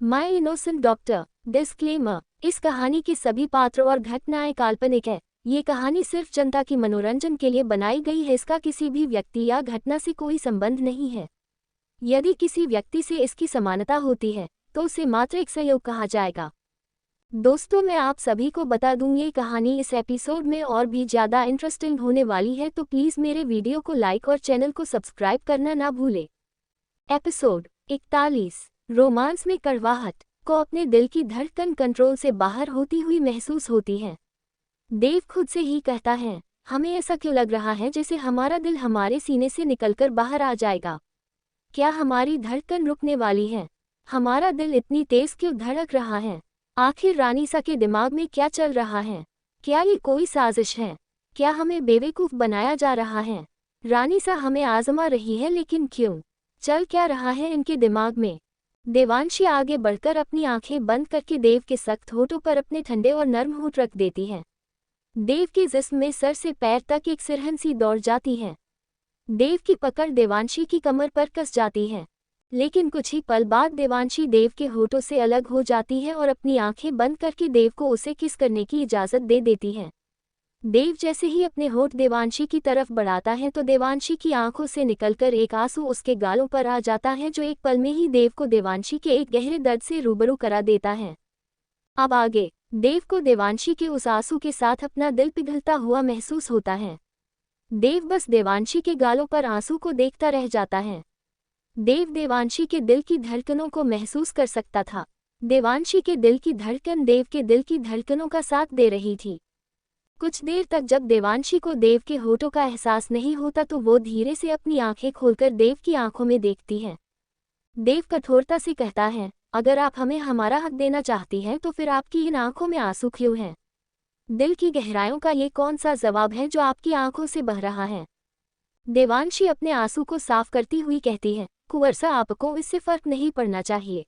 माई innocent doctor. Disclaimer. इस कहानी के सभी पात्र और घटनाएं काल्पनिक है। ये कहानी सिर्फ जनता की मनोरंजन के लिए बनाई गई है। इसका किसी भी व्यक्ति या घटना से कोई संबंध नहीं है। यदि किसी व्यक्ति से इसकी समानता होती है तो उसे मात्र एक संयोग कहा जाएगा। दोस्तों, मैं आप सभी को बता दूं, ये कहानी इस एपिसोड में और भी ज़्यादा इंटरेस्टिंग होने वाली है, तो प्लीज़ मेरे वीडियो को लाइक और चैनल को सब्सक्राइब करना ना भूलें। एपिसोड 41। रोमांस में कड़वाहट। को अपने दिल की धड़कन कंट्रोल से बाहर होती हुई महसूस होती है। देव खुद से ही कहता है, हमें ऐसा क्यों लग रहा है जैसे हमारा दिल हमारे सीने से निकलकर बाहर आ जाएगा। क्या हमारी धड़कन रुकने वाली है? हमारा दिल इतनी तेज क्यों धड़क रहा है? आखिर रानीसा के दिमाग में क्या चल रहा है? क्या ये कोई साजिश है? क्या हमें बेवकूफ़ बनाया जा रहा है? रानीसा हमें आजमा रही है, लेकिन क्यों? चल क्या रहा है इनके दिमाग में? देवांशी आगे बढ़कर अपनी आंखें बंद करके देव के सख्त होठों पर अपने ठंडे और नर्म होठ रख देती है। देव के जिस्म में सर से पैर तक एक सिरहन सी दौड़ जाती है। देव की पकड़ देवांशी की कमर पर कस जाती है, लेकिन कुछ ही पल बाद देवांशी देव के होठों से अलग हो जाती है और अपनी आंखें बंद करके देव को उसे किस करने की इजाज़त दे देती है। देव जैसे ही अपने होठ देवांशी की तरफ बढ़ाता है तो देवांशी की आंखों से निकलकर एक आंसू उसके गालों पर आ जाता है, जो एक पल में ही देव को देवांशी के एक गहरे दर्द से रूबरू करा देता है। अब आगे देव को देवांशी के उस आंसू के साथ अपना दिल पिघलता हुआ महसूस होता है। देव बस देवांशी के गालों पर आंसू को देखता रह जाता है। देव देवांशी के दिल की धड़कनों को महसूस कर सकता था। देवांशी के दिल की धड़कन देव के दिल की धड़कनों का साथ दे रही थी। कुछ देर तक जब देवांशी को देव के होठों का एहसास नहीं होता तो वो धीरे से अपनी आंखें खोलकर देव की आंखों में देखती है। देव कठोरता से कहता है, अगर आप हमें हमारा हक देना चाहती हैं तो फिर आपकी इन आंखों में आंसू क्यों हैं? दिल की गहराइयों का ये कौन सा जवाब है जो आपकी आंखों से बह रहा है? देवांशी अपने आंसू को साफ करती हुई कहती है, कुंवर सा, आपको इससे फर्क नहीं पड़ना चाहिए।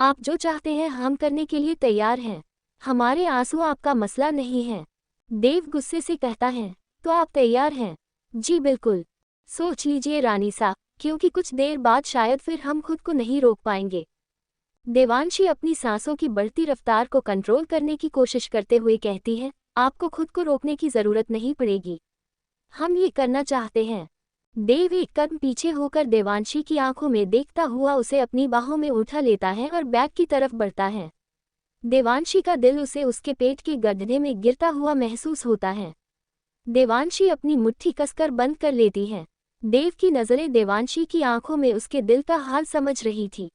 आप जो चाहते हैं हम करने के लिए तैयार हैं। हमारे आंसू आपका मसला नहीं है। देव गुस्से से कहता है, तो आप तैयार हैं? जी बिल्कुल। सोच लीजिए रानीसा, क्योंकि कुछ देर बाद शायद फिर हम खुद को नहीं रोक पाएंगे। देवांशी अपनी सांसों की बढ़ती रफ्तार को कंट्रोल करने की कोशिश करते हुए कहती है, आपको खुद को रोकने की जरूरत नहीं पड़ेगी। हम ये करना चाहते हैं। देव एक कदम पीछे होकर देवांशी की आंखों में देखता हुआ उसे अपनी बाहों में उठा लेता है और बैग की तरफ बढ़ता है। देवांशी का दिल उसे उसके पेट के गड्ढे में गिरता हुआ महसूस होता है। देवांशी अपनी मुट्ठी कसकर बंद कर लेती है। देव की नज़रें देवांशी की आंखों में उसके दिल का हाल समझ रही थी।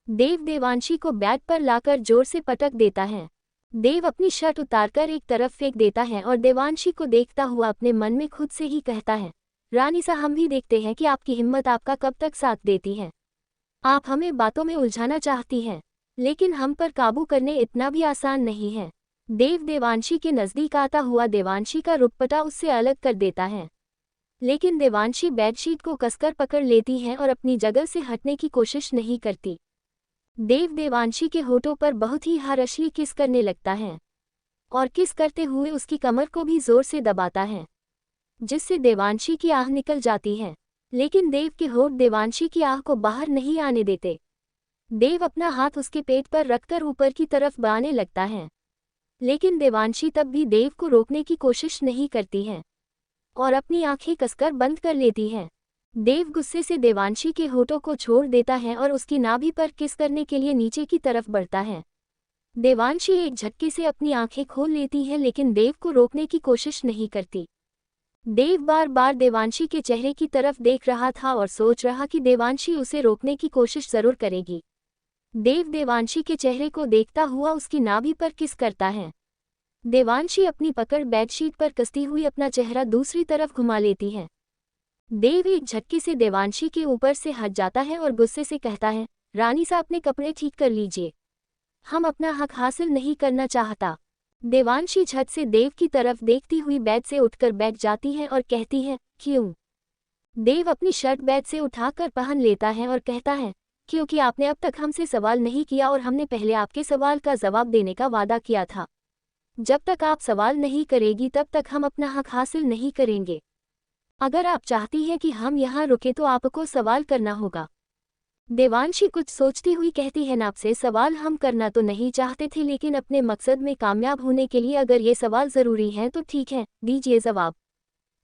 देव देवांशी को बेड पर लाकर जोर से पटक देता है। देव अपनी शर्ट उतारकर एक तरफ फेंक देता है और देवांशी को देखता हुआ अपने मन में खुद से ही कहता है, रानीसा, हम भी देखते हैं कि आपकी हिम्मत आपका कब तक साथ देती है। आप हमें बातों में उलझाना चाहती हैं, लेकिन हम पर काबू करने इतना भी आसान नहीं है। देव देवांशी के नज़दीक आता हुआ देवांशी का रुपटा उससे अलग कर देता है, लेकिन देवांशी बेडशीट को कसकर पकड़ लेती है और अपनी जगह से हटने की कोशिश नहीं करती। देव देवांशी के होठों पर बहुत ही हर्षली किस करने लगता है और किस करते हुए उसकी कमर को भी जोर से दबाता है, जिससे देवांशी की आह निकल जाती है। लेकिन देव के होठ देवांशी की आह को बाहर नहीं आने देते। देव अपना हाथ उसके पेट पर रखकर ऊपर की तरफ बढ़ाने लगता है, लेकिन देवांशी तब भी देव को रोकने की कोशिश नहीं करती है और अपनी आंखें कसकर बंद कर लेती है। देव गुस्से से देवांशी के होठों को छोड़ देता है और उसकी नाभि पर किस करने के लिए नीचे की तरफ बढ़ता है। देवांशी एक झटके से अपनी आंखें खोल लेती है, लेकिन देव को रोकने की कोशिश नहीं करती। देव बार बार देवांशी के चेहरे की तरफ देख रहा था और सोच रहा कि देवांशी उसे रोकने की कोशिश जरूर करेगी। देव देवांशी के चेहरे को देखता हुआ उसकी नाभि पर किस करता है। देवांशी अपनी पकड़ बेडशीट पर कसती हुई अपना चेहरा दूसरी तरफ घुमा लेती है। देव एक झटके से देवांशी के ऊपर से हट जाता है और गुस्से से कहता है, रानीसा, अपने कपड़े ठीक कर लीजिए। हम अपना हक हासिल नहीं करना चाहता। देवांशी झट से देव की तरफ देखती हुई बेड से उठकर बैठ जाती है और कहती है, क्यों? देव अपनी शर्ट बेड से उठाकर पहन लेता है और कहता है, क्योंकि आपने अब तक हमसे सवाल नहीं किया और हमने पहले आपके सवाल का जवाब देने का वादा किया था। जब तक आप सवाल नहीं करेगी तब तक हम अपना हक हासिल नहीं करेंगे। अगर आप चाहती हैं कि हम यहाँ रुके तो आपको सवाल करना होगा। देवांशी कुछ सोचती हुई कहती है, आपसे सवाल हम करना तो नहीं चाहते थे, लेकिन अपने मकसद में कामयाब होने के लिए अगर ये सवाल ज़रूरी हैं तो ठीक है, दीजिए जवाब।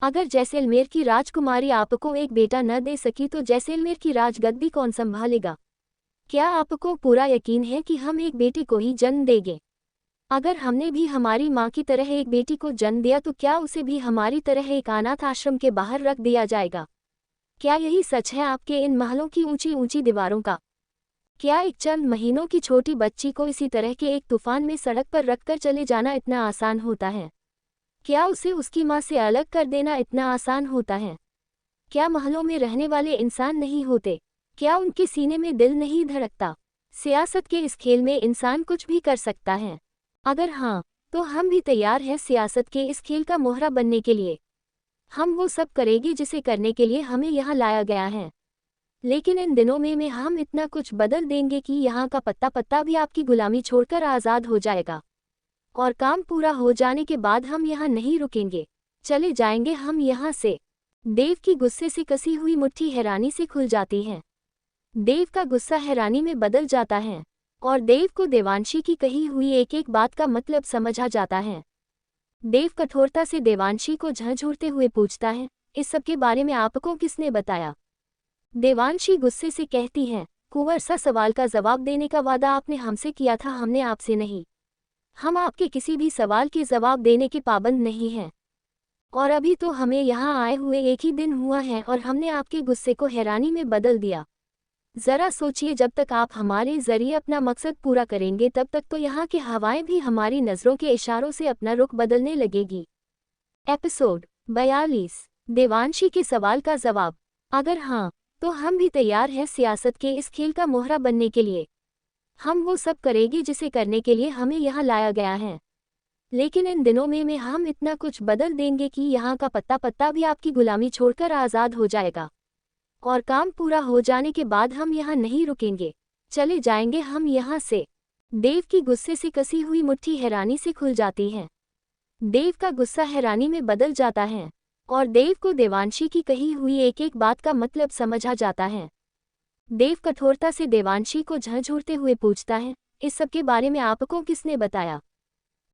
अगर जैसलमेर की राजकुमारी आपको एक बेटा न दे सकी तो जैसलमेर की राजगद्दी कौन संभालेगा? क्या आपको पूरा यकीन है कि हम एक बेटी को ही जन्म देंगे? अगर हमने भी हमारी माँ की तरह एक बेटी को जन्म दिया तो क्या उसे भी हमारी तरह एक अनाथ आश्रम के बाहर रख दिया जाएगा? क्या यही सच है आपके इन महलों की ऊंची ऊंची दीवारों का? क्या एक चंद महीनों की छोटी बच्ची को इसी तरह के एक तूफान में सड़क पर रखकर चले जाना इतना आसान होता है? क्या उसे उसकी माँ से अलग कर देना इतना आसान होता है? क्या महलों में रहने वाले इंसान नहीं होते? क्या उनके सीने में दिल नहीं धड़कता? सियासत के इस खेल में इंसान कुछ भी कर सकता है। अगर हाँ, तो हम भी तैयार हैं सियासत के इस खेल का मोहरा बनने के लिए। हम वो सब करेंगे जिसे करने के लिए हमें यहाँ लाया गया है। लेकिन इन दिनों में हम इतना कुछ बदल देंगे कि यहाँ का पत्ता पत्ता भी आपकी गुलामी छोड़कर आज़ाद हो जाएगा। और काम पूरा हो जाने के बाद हम यहाँ नहीं रुकेंगे, चले जाएंगे हम यहाँ से। देव की गुस्से से कसी हुई मुट्ठी हैरानी से खुल जाती है। देव का गुस्सा हैरानी में बदल जाता है और देव को देवांशी की कही हुई एक एक बात का मतलब समझ आ जाता है। देव कठोरता से देवांशी को झंझोड़ते हुए पूछता है, इस सब के बारे में आपको किसने बताया? देवांशी गुस्से से कहती है, कुंवर सा, सवाल का जवाब देने का वादा आपने हमसे किया था, हमने आपसे नहीं। हम आपके किसी भी सवाल के जवाब देने के पाबंद नहीं हैं। और अभी तो हमें यहाँ आए हुए एक ही दिन हुआ है और हमने आपके गुस्से को हैरानी में बदल दिया। ज़रा सोचिए, जब तक आप हमारे ज़रिए अपना मकसद पूरा करेंगे तब तक तो यहाँ की हवाएं भी हमारी नज़रों के इशारों से अपना रुख बदलने लगेगी। एपिसोड 42, देवांशी के सवाल का जवाब। अगर हाँ, तो हम भी तैयार हैं सियासत के इस खेल का मोहरा बनने के लिए। हम वो सब करेंगे जिसे करने के लिए हमें यहाँ लाया गया है। लेकिन इन दिनों में हम इतना कुछ बदल देंगे कि यहाँ का पत्ता पत्ता भी आपकी गुलामी छोड़कर आज़ाद हो जाएगा। और काम पूरा हो जाने के बाद हम यहाँ नहीं रुकेंगे, चले जाएंगे हम यहाँ से। देव की गुस्से से कसी हुई मुट्ठी हैरानी से खुल जाती है। देव का गुस्सा हैरानी में बदल जाता है और देव को देवांशी की कही हुई एक एक बात का मतलब समझ आ जाता है। देव कठोरता से देवांशी को झंझोड़ते हुए पूछता है, इस सब के बारे में आपको किसने बताया?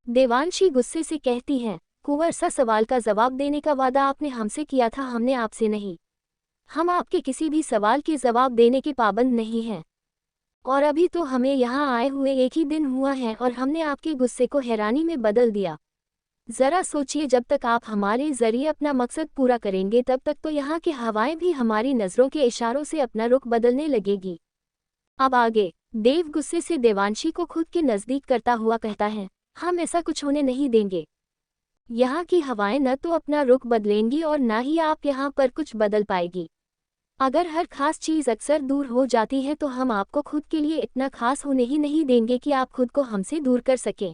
देवांशी गुस्से से कहती है, कुंवर सा, सवाल का जवाब देने का वादा आपने हमसे किया था, हमने आपसे नहीं। हम आपके किसी भी सवाल के जवाब देने के पाबंद नहीं हैं। और अभी तो हमें यहाँ आए हुए एक ही दिन हुआ है और हमने आपके गुस्से को हैरानी में बदल दिया। ज़रा सोचिए, जब तक आप हमारे ज़रिए अपना मकसद पूरा करेंगे तब तक तो यहाँ की हवाएं भी हमारी नज़रों के इशारों से अपना रुख बदलने लगेगी। अब आगे देव गुस्से से देवांशी को खुद के नज़दीक करता हुआ कहता है, हम ऐसा कुछ होने नहीं देंगे। यहाँ की हवाएं न तो अपना रुख बदलेंगी और ना ही आप यहाँ पर कुछ बदल पाएगी। अगर हर खास चीज़ अक्सर दूर हो जाती है तो हम आपको खुद के लिए इतना खास होने ही नहीं देंगे कि आप खुद को हमसे दूर कर सकें।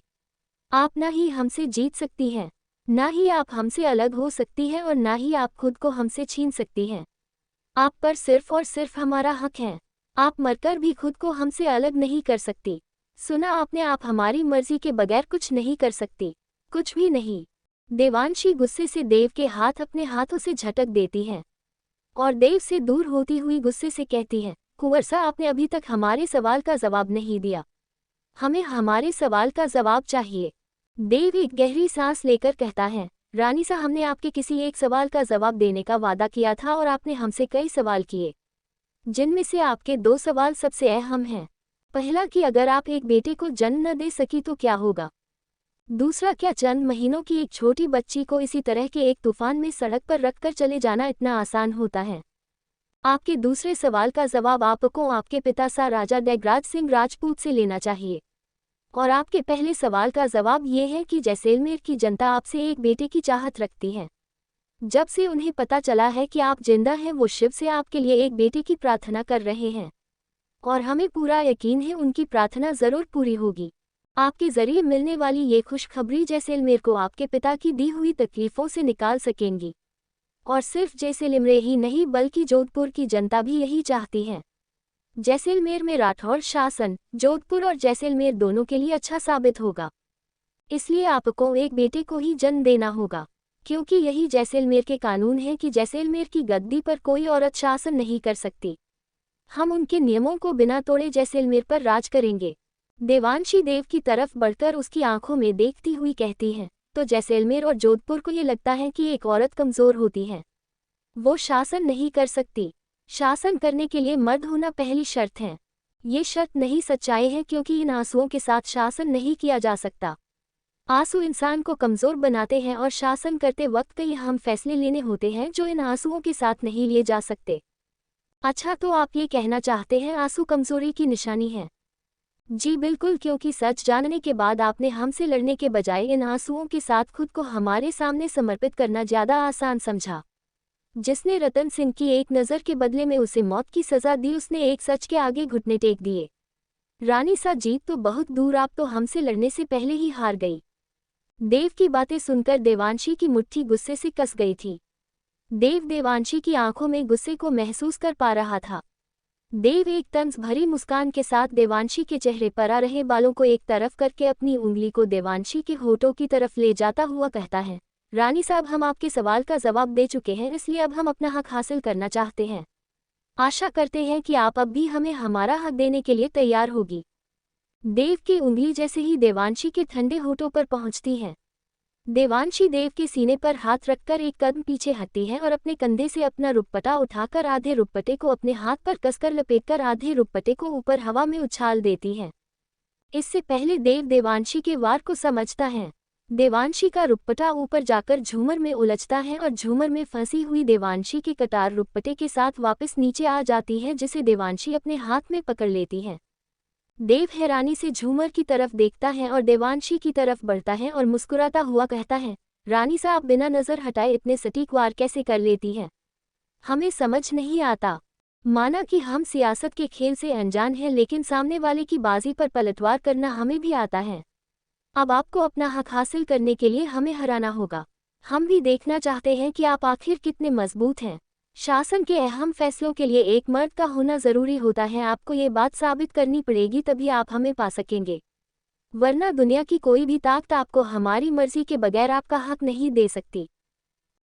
आप ना ही हमसे जीत सकती हैं, ना ही आप हमसे अलग हो सकती हैं और ना ही आप खुद को हमसे छीन सकती हैं। आप पर सिर्फ और सिर्फ हमारा हक है। आप मरकर भी खुद को हमसे अलग नहीं कर सकती। सुना आपने, आप हमारी मर्जी के बगैर कुछ नहीं कर सकती, कुछ भी नहीं। देवांशी गुस्से से देव के हाथ अपने हाथों से झटक देती है और देव से दूर होती हुई गुस्से से कहती है, कुंवर सा, आपने अभी तक हमारे सवाल का जवाब नहीं दिया। हमें हमारे सवाल का जवाब चाहिए। देव एक गहरी सांस लेकर कहता है, रानी सा, हमने आपके किसी एक सवाल का जवाब देने का वादा किया था और आपने हमसे कई सवाल किए, जिनमें से आपके 2 सवाल सबसे अहम हैं। पहला कि अगर आप एक बेटे को जन्म न दे सकी तो क्या होगा? दूसरा, क्या चंद महीनों की एक छोटी बच्ची को इसी तरह के एक तूफान में सड़क पर रखकर चले जाना इतना आसान होता है? आपके दूसरे सवाल का जवाब आपको आपके पिता सा राजा देवराज सिंह राजपूत से लेना चाहिए। और आपके पहले सवाल का जवाब ये है कि जैसलमेर की जनता आपसे एक बेटे की चाहत रखती है। जब से उन्हें पता चला है कि आप जिंदा हैं, वो शिव से आपके लिए एक बेटे की प्रार्थना कर रहे हैं और हमें पूरा यकीन है उनकी प्रार्थना ज़रूर पूरी होगी। आपके ज़रिए मिलने वाली ये खुशखबरी जैसलमेर को आपके पिता की दी हुई तकलीफ़ों से निकाल सकेंगी। और सिर्फ जैसलमेर ही नहीं बल्कि जोधपुर की जनता भी यही चाहती है। जैसलमेर में राठौर शासन जोधपुर और जैसलमेर दोनों के लिए अच्छा साबित होगा। इसलिए आपको एक बेटे को ही जन्म देना होगा, क्योंकि यही जैसलमेर के कानून है कि जैसलमेर की गद्दी पर कोई औरत शासन नहीं कर सकती। हम उनके नियमों को बिना तोड़े जैसलमेर पर राज करेंगे। देवांशी देव की तरफ बढ़कर उसकी आंखों में देखती हुई कहती है, तो जैसलमेर और जोधपुर को ये लगता है कि एक औरत कमज़ोर होती है, वो शासन नहीं कर सकती। शासन करने के लिए मर्द होना पहली शर्त है। ये शर्त नहीं सच्चाई है, क्योंकि इन आंसुओं के साथ शासन नहीं किया जा सकता। आंसू इंसान को कमज़ोर बनाते हैं और शासन करते वक्त कई अहम फैसले लेने होते हैं जो इन आंसुओं के साथ नहीं लिए जा सकते। अच्छा, तो आप ये कहना चाहते हैं आंसू कमज़ोरी की निशानी है? जी बिल्कुल, क्योंकि सच जानने के बाद आपने हमसे लड़ने के बजाय इन आंसुओं के साथ खुद को हमारे सामने समर्पित करना ज़्यादा आसान समझा। जिसने रतन सिंह की एक नज़र के बदले में उसे मौत की सज़ा दी, उसने एक सच के आगे घुटने टेक दिए। रानी सा, जीत तो बहुत दूर, आप तो हमसे लड़ने से पहले ही हार गई। देव की बातें सुनकर देवांशी की मुट्ठी गुस्से से कस गई थी। देव देवांशी की आंखों में गुस्से को महसूस कर पा रहा था। देव एक तंज भरी मुस्कान के साथ देवांशी के चेहरे पर आ रहे बालों को एक तरफ करके अपनी उंगली को देवांशी के होठों की तरफ ले जाता हुआ कहता है, रानी साहब, हम आपके सवाल का जवाब दे चुके हैं, इसलिए अब हम अपना हक हासिल करना चाहते हैं। आशा करते हैं कि आप अब भी हमें हमारा हक देने के लिए तैयार होगी। देव की उंगली जैसे ही देवांशी के ठंडे होठों पर पहुंचती है, देवांशी देव के सीने पर हाथ रखकर एक कदम पीछे हटती है और अपने कंधे से अपना रुपट्टा उठाकर आधे रुपट्टे को अपने हाथ पर कसकर लपेटकर आधे रुपट्टे को ऊपर हवा में उछाल देती है। इससे पहले देव देवांशी के वार को समझता है। देवांशी का रुपट्टा ऊपर जाकर झूमर में उलझता है और झूमर में फंसी हुई देवांशी की कटार रुपट्टे के साथ वापस नीचे आ जाती है, जिसे देवांशी अपने हाथ में पकड़ लेती है। देव हैरानी से झूमर की तरफ देखता है और देवांशी की तरफ बढ़ता है और मुस्कुराता हुआ कहता है, रानी साहब, बिना नज़र हटाए इतने सटीक वार कैसे कर लेती हैं? हमें समझ नहीं आता। माना कि हम सियासत के खेल से अनजान हैं, लेकिन सामने वाले की बाजी पर पलटवार करना हमें भी आता है। अब आपको अपना हक हासिल करने के लिए हमें हराना होगा। हम भी देखना चाहते हैं कि आप आखिर कितने मजबूत हैं। शासन के अहम फैसलों के लिए एक मर्द का होना ज़रूरी होता है। आपको ये बात साबित करनी पड़ेगी, तभी आप हमें पा सकेंगे, वरना दुनिया की कोई भी ताकत आपको हमारी मर्जी के बगैर आपका हक नहीं दे सकती।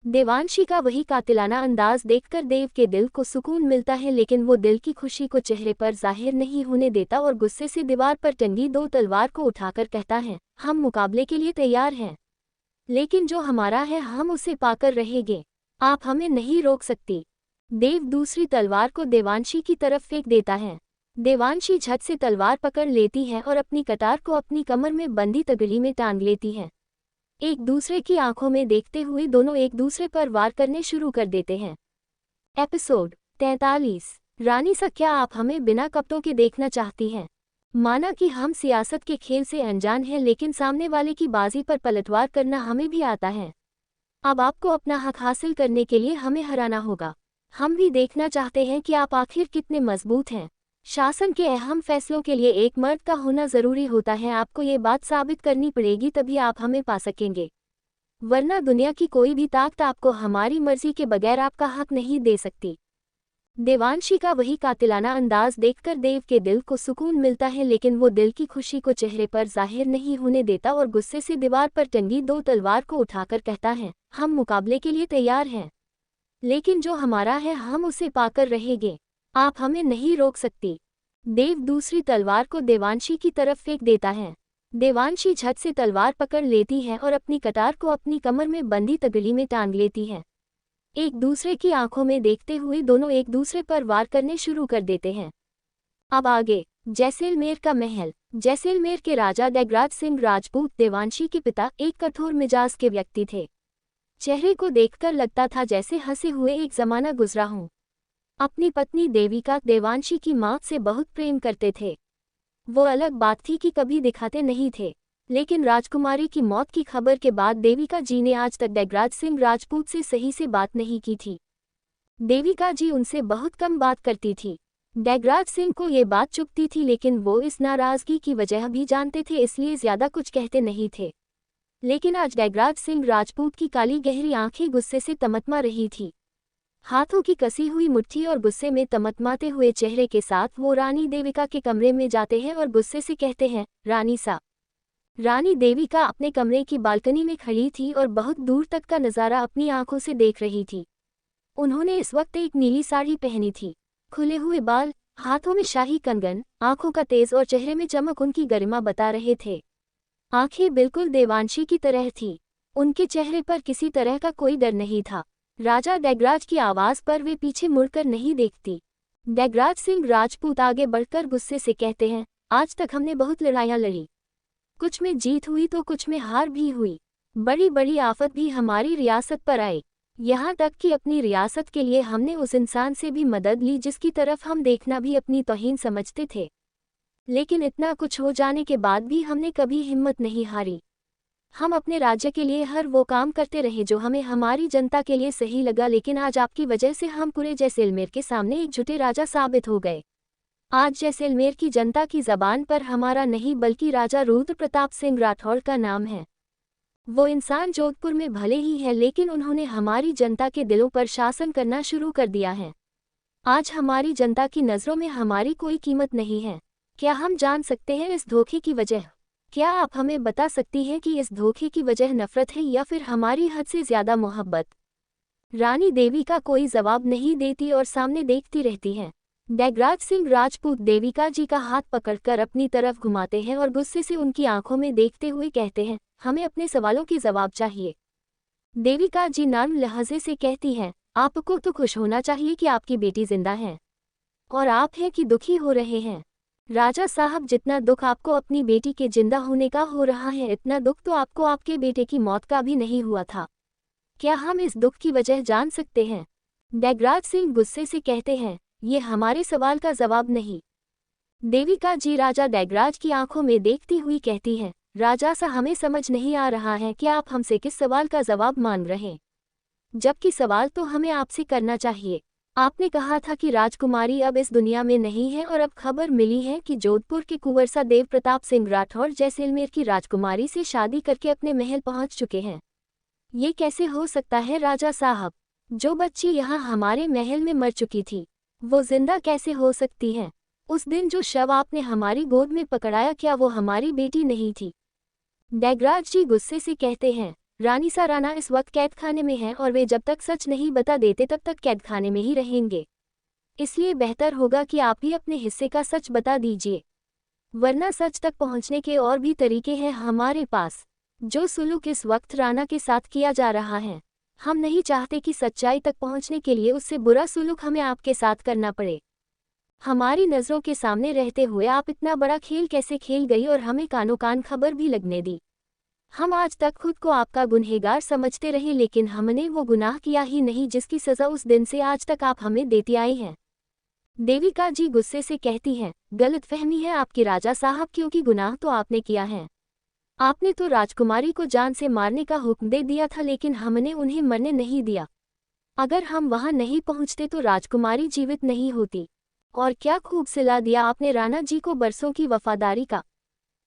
देवांशी का वही कातिलाना अंदाज देखकर देव के दिल को सुकून मिलता है, लेकिन वो दिल की खुशी को चेहरे पर जाहिर नहीं होने देता और गुस्से से दीवार पर टंगी 2 तलवार को उठाकर कहता है, हम मुकाबले के लिए तैयार हैं, लेकिन जो हमारा है हम उसे पाकर रहेंगे। आप हमें नहीं रोक सकती। देव दूसरी तलवार को देवांशी की तरफ फेंक देता है। देवांशी झट से तलवार पकड़ लेती है और अपनी कटार को अपनी कमर में बंधी तगड़ी में टांग लेती है। एक दूसरे की आंखों में देखते हुए दोनों एक दूसरे पर वार करने शुरू कर देते हैं। एपिसोड 43। रानी सा, क्या आप हमें बिना कपटों के देखना चाहती हैं? माना कि हम सियासत के खेल से अनजान हैं, लेकिन सामने वाले की बाजी पर पलटवार करना हमें भी आता है। अब आपको अपना हक हासिल करने के लिए हमें हराना होगा। हम भी देखना चाहते हैं कि आप आखिर कितने मजबूत हैं। शासन के अहम फैसलों के लिए एक मर्द का होना ज़रूरी होता है। आपको ये बात साबित करनी पड़ेगी, तभी आप हमें पा सकेंगे, वरना दुनिया की कोई भी ताकत आपको हमारी मर्जी के बगैर आपका हक नहीं दे सकती। देवांशी का वही कातिलाना अंदाज देखकर देव के दिल को सुकून मिलता है, लेकिन वो दिल की खुशी को चेहरे पर जाहिर नहीं होने देता और गुस्से से दीवार पर टंगी 2 तलवार को उठाकर कहता है, हम मुकाबले के लिए तैयार हैं, लेकिन जो हमारा है हम उसे पाकर रहेंगे। आप हमें नहीं रोक सकती। देव दूसरी तलवार को देवांशी की तरफ फेंक देता है। देवांशी झट से तलवार पकड़ लेती है और अपनी कटार को अपनी कमर में बंधी तगड़ी में टांग लेती है। एक दूसरे की आंखों में देखते हुए दोनों एक दूसरे पर वार करने शुरू कर देते हैं। अब आगे। जैसलमेर का महल। जैसलमेर के राजा डैगराज सिंह राजपूत देवांशी के पिता एक कठोर मिजाज के व्यक्ति थे। चेहरे को देखकर लगता था जैसे हंसे हुए एक जमाना गुजरा हो। अपनी पत्नी देविका देवांशी की मां से बहुत प्रेम करते थे। वो अलग बात थी कि कभी दिखाते नहीं थे, लेकिन राजकुमारी की मौत की खबर के बाद देविका जी ने आज तक डैगराज सिंह राजपूत से सही से बात नहीं की थी। देविका जी उनसे बहुत कम बात करती थी। डैगराज सिंह को ये बात चुभती थी, लेकिन वो इस नाराजगी की वजह भी जानते थे, इसलिए ज्यादा कुछ कहते नहीं थे। लेकिन आज डैगराज सिंह राजपूत की काली गहरी आंखें गुस्से से तमतमा रही थी। हाथों की कसी हुई मुट्ठी और गुस्से में तमतमाते हुए चेहरे के साथ वो रानी देविका के कमरे में जाते हैं और गुस्से से कहते हैं, रानी सा। रानी देविका अपने कमरे की बालकनी में खड़ी थी और बहुत दूर तक का नज़ारा अपनी आंखों से देख रही थी। उन्होंने इस वक्त एक नीली साड़ी पहनी थी। खुले हुए बाल, हाथों में शाही कंगन, आंखों का तेज और चेहरे में चमक उनकी गरिमा बता रहे थे। आंखें बिल्कुल देवांशी की तरह थी। उनके चेहरे पर किसी तरह का कोई डर नहीं था। राजा डैगराज की आवाज पर वे पीछे मुड़कर नहीं देखती। डैगराज सिंह राजपूत आगे बढ़कर गुस्से से कहते हैं, आज तक हमने बहुत लड़ाइयां लड़ी। कुछ में जीत हुई तो कुछ में हार भी हुई। बड़ी बड़ी आफत भी हमारी रियासत पर आई। यहाँ तक कि अपनी रियासत के लिए हमने उस इंसान से भी मदद ली जिसकी तरफ हम देखना भी अपनी तौहीन समझते थे। लेकिन इतना कुछ हो जाने के बाद भी हमने कभी हिम्मत नहीं हारी। हम अपने राज्य के लिए हर वो काम करते रहे जो हमें हमारी जनता के लिए सही लगा, लेकिन आज आपकी वजह से हम पूरे जैसलमेर के सामने एक झूठे राजा साबित हो गए। आज जैसलमेर की जनता की जबान पर हमारा नहीं बल्कि राजा रुद्र प्रताप सिंह राठौड़ का नाम है। वो इंसान जोधपुर में भले ही है, लेकिन उन्होंने हमारी जनता के दिलों पर शासन करना शुरू कर दिया है। आज हमारी जनता की नज़रों में हमारी कोई कीमत नहीं है। क्या हम जान सकते हैं इस धोखे की वजह? क्या आप हमें बता सकती हैं कि इस धोखे की वजह नफरत है या फिर हमारी हद से ज्यादा मोहब्बत? रानी देविका कोई जवाब नहीं देती और सामने देखती रहती है। डैगराज सिंह राजपूत देविका जी का हाथ पकड़कर अपनी तरफ घुमाते हैं और गुस्से से उनकी आंखों में देखते हुए कहते हैं, हमें अपने सवालों के जवाब चाहिए। देविका जी नर्म लहजे से कहती हैं, आपको तो खुश होना चाहिए कि आपकी बेटी जिंदा है, और आप हैं कि दुखी हो रहे हैं। राजा साहब, जितना दुख आपको अपनी बेटी के जिंदा होने का हो रहा है, इतना दुख तो आपको आपके बेटे की मौत का भी नहीं हुआ था। क्या हम इस दुख की वजह जान सकते हैं? डैगराज सिंह गुस्से से कहते हैं, ये हमारे सवाल का जवाब नहीं। देविका जी राजा डैगराज की आंखों में देखती हुई कहती हैं, राजा सा, हमें समझ नहीं आ रहा है कि आप हमसे किस सवाल का जवाब मांग रहे हैं, जबकि सवाल तो हमें आपसे करना चाहिए। आपने कहा था कि राजकुमारी अब इस दुनिया में नहीं है, और अब खबर मिली है कि जोधपुर के कुंवर देव प्रताप सिंह राठौड़ जैसलमेर की राजकुमारी से शादी करके अपने महल पहुंच चुके हैं। ये कैसे हो सकता है राजा साहब? जो बच्ची यहाँ हमारे महल में मर चुकी थी, वो जिंदा कैसे हो सकती है? उस दिन जो शव आपने हमारी गोद में पकड़ाया, क्या वो हमारी बेटी नहीं थी? डैगराज जी गुस्से से कहते हैं, रानी सा राणा इस वक्त कैद खाने में है और वे जब तक सच नहीं बता देते तब तक कैद खाने में ही रहेंगे। इसलिए बेहतर होगा कि आप ही अपने हिस्से का सच बता दीजिए, वरना सच तक पहुंचने के और भी तरीके हैं हमारे पास। जो सुलूक इस वक्त राणा के साथ किया जा रहा है, हम नहीं चाहते कि सच्चाई तक पहुंचने के लिए उससे बुरा सुलूक हमें आपके साथ करना पड़े। हमारी नज़रों के सामने रहते हुए आप इतना बड़ा खेल कैसे खेल गई और हमें कानों कान खबर भी लगने दी? हम आज तक खुद को आपका गुनहगार समझते रहे, लेकिन हमने वो गुनाह किया ही नहीं जिसकी सज़ा उस दिन से आज तक आप हमें देती आई हैं। देविका जी गुस्से से कहती हैं, गलतफहमी है आपकी राजा साहब, क्योंकि गुनाह तो आपने किया है। आपने तो राजकुमारी को जान से मारने का हुक्म दे दिया था, लेकिन हमने उन्हें मरने नहीं दिया। अगर हम वहां नहीं पहुंचते तो राजकुमारी जीवित नहीं होती। और क्या खूब सिला दिया आपने राणा जी को बरसों की वफादारी का।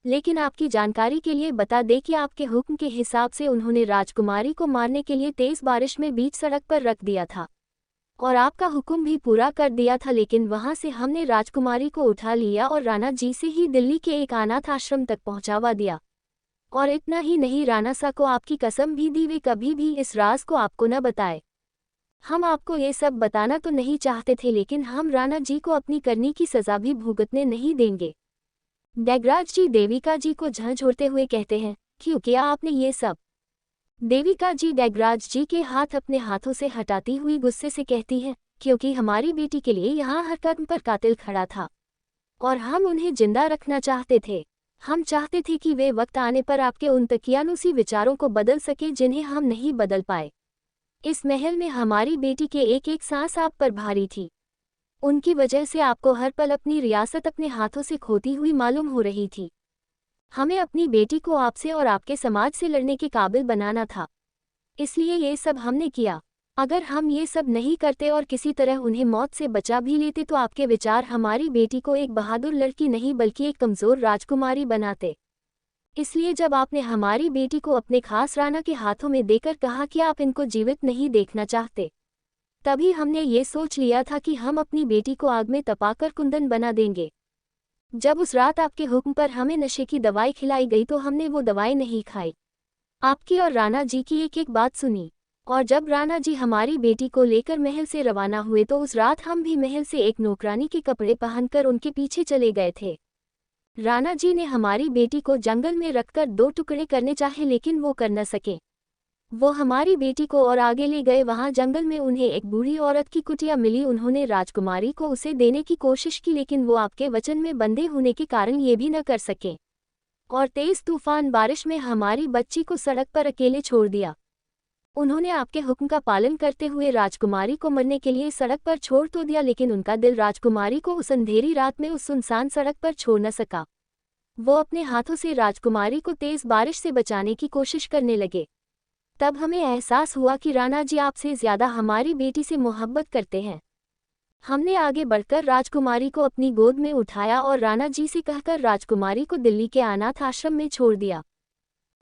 लेकिन आपकी जानकारी के लिए बता दें कि आपके हुक्म के हिसाब से उन्होंने राजकुमारी को मारने के लिए तेज बारिश में बीच सड़क पर रख दिया था, और आपका हुक्म भी पूरा कर दिया था, लेकिन वहां से हमने राजकुमारी को उठा लिया और राणा जी से ही दिल्ली के एक अनाथ आश्रम तक पहुंचावा दिया। और इतना ही नहीं, राणा सा को आपकी कसम भी दी वे कभी भी इस राज को आपको न बताए। हम आपको ये सब बताना तो नहीं चाहते थे, लेकिन हम राणा जी को अपनी करनी की सजा भी भुगतने नहीं देंगे। डैगराज जी देविका जी को झंझोड़ते हुए कहते हैं, क्यों किया आपने ये सब? देविका जी डैगराज जी के हाथ अपने हाथों से हटाती हुई गुस्से से कहती हैं, क्योंकि हमारी बेटी के लिए यहाँ हर कदम पर कातिल खड़ा था, और हम उन्हें जिंदा रखना चाहते थे। हम चाहते थे कि वे वक्त आने पर आपके उन तकियानुसी विचारों को बदल सके जिन्हें हम नहीं बदल पाए। इस महल में हमारी बेटी के एक एक सांस आप पर भारी थी। उनकी वजह से आपको हर पल अपनी रियासत अपने हाथों से खोती हुई मालूम हो रही थी। हमें अपनी बेटी को आपसे और आपके समाज से लड़ने के काबिल बनाना था, इसलिए ये सब हमने किया। अगर हम ये सब नहीं करते और किसी तरह उन्हें मौत से बचा भी लेते तो आपके विचार हमारी बेटी को एक बहादुर लड़की नहीं बल्कि एक कमज़ोर राजकुमारी बनाते। इसलिए जब आपने हमारी बेटी को अपने खास राणा के हाथों में देकर कहा कि आप इनको जीवित नहीं देखना चाहते, तभी हमने ये सोच लिया था कि हम अपनी बेटी को आग में तपाकर कुंदन बना देंगे। जब उस रात आपके हुक्म पर हमें नशे की दवाई खिलाई गई तो हमने वो दवाई नहीं खाई, आपकी और राणा जी की एक एक बात सुनी। और जब राणा जी हमारी बेटी को लेकर महल से रवाना हुए तो उस रात हम भी महल से एक नौकरानी के कपड़े पहनकर उनके पीछे चले गए थे। राणा जी ने हमारी बेटी को जंगल में रखकर 2 टुकड़े करने चाहे लेकिन वो कर न सके। वो हमारी बेटी को और आगे ले गए। वहां जंगल में उन्हें एक बूढ़ी औरत की कुटिया मिली। उन्होंने राजकुमारी को उसे देने की कोशिश की लेकिन वो आपके वचन में बंधे होने के कारण ये भी न कर सके और तेज तूफान बारिश में हमारी बच्ची को सड़क पर अकेले छोड़ दिया। उन्होंने आपके हुक्म का पालन करते हुए राजकुमारी को मरने के लिए सड़क पर छोड़ तो दिया लेकिन उनका दिल राजकुमारी को उस अंधेरी रात में उस सुनसान सड़क पर छोड़ न सका। वो अपने हाथों से राजकुमारी को तेज बारिश से बचाने की कोशिश करने लगे। तब हमें एहसास हुआ कि राणा जी आपसे ज्यादा हमारी बेटी से मोहब्बत करते हैं। हमने आगे बढ़कर राजकुमारी को अपनी गोद में उठाया और राणा जी से कहकर राजकुमारी को दिल्ली के अनाथ आश्रम में छोड़ दिया।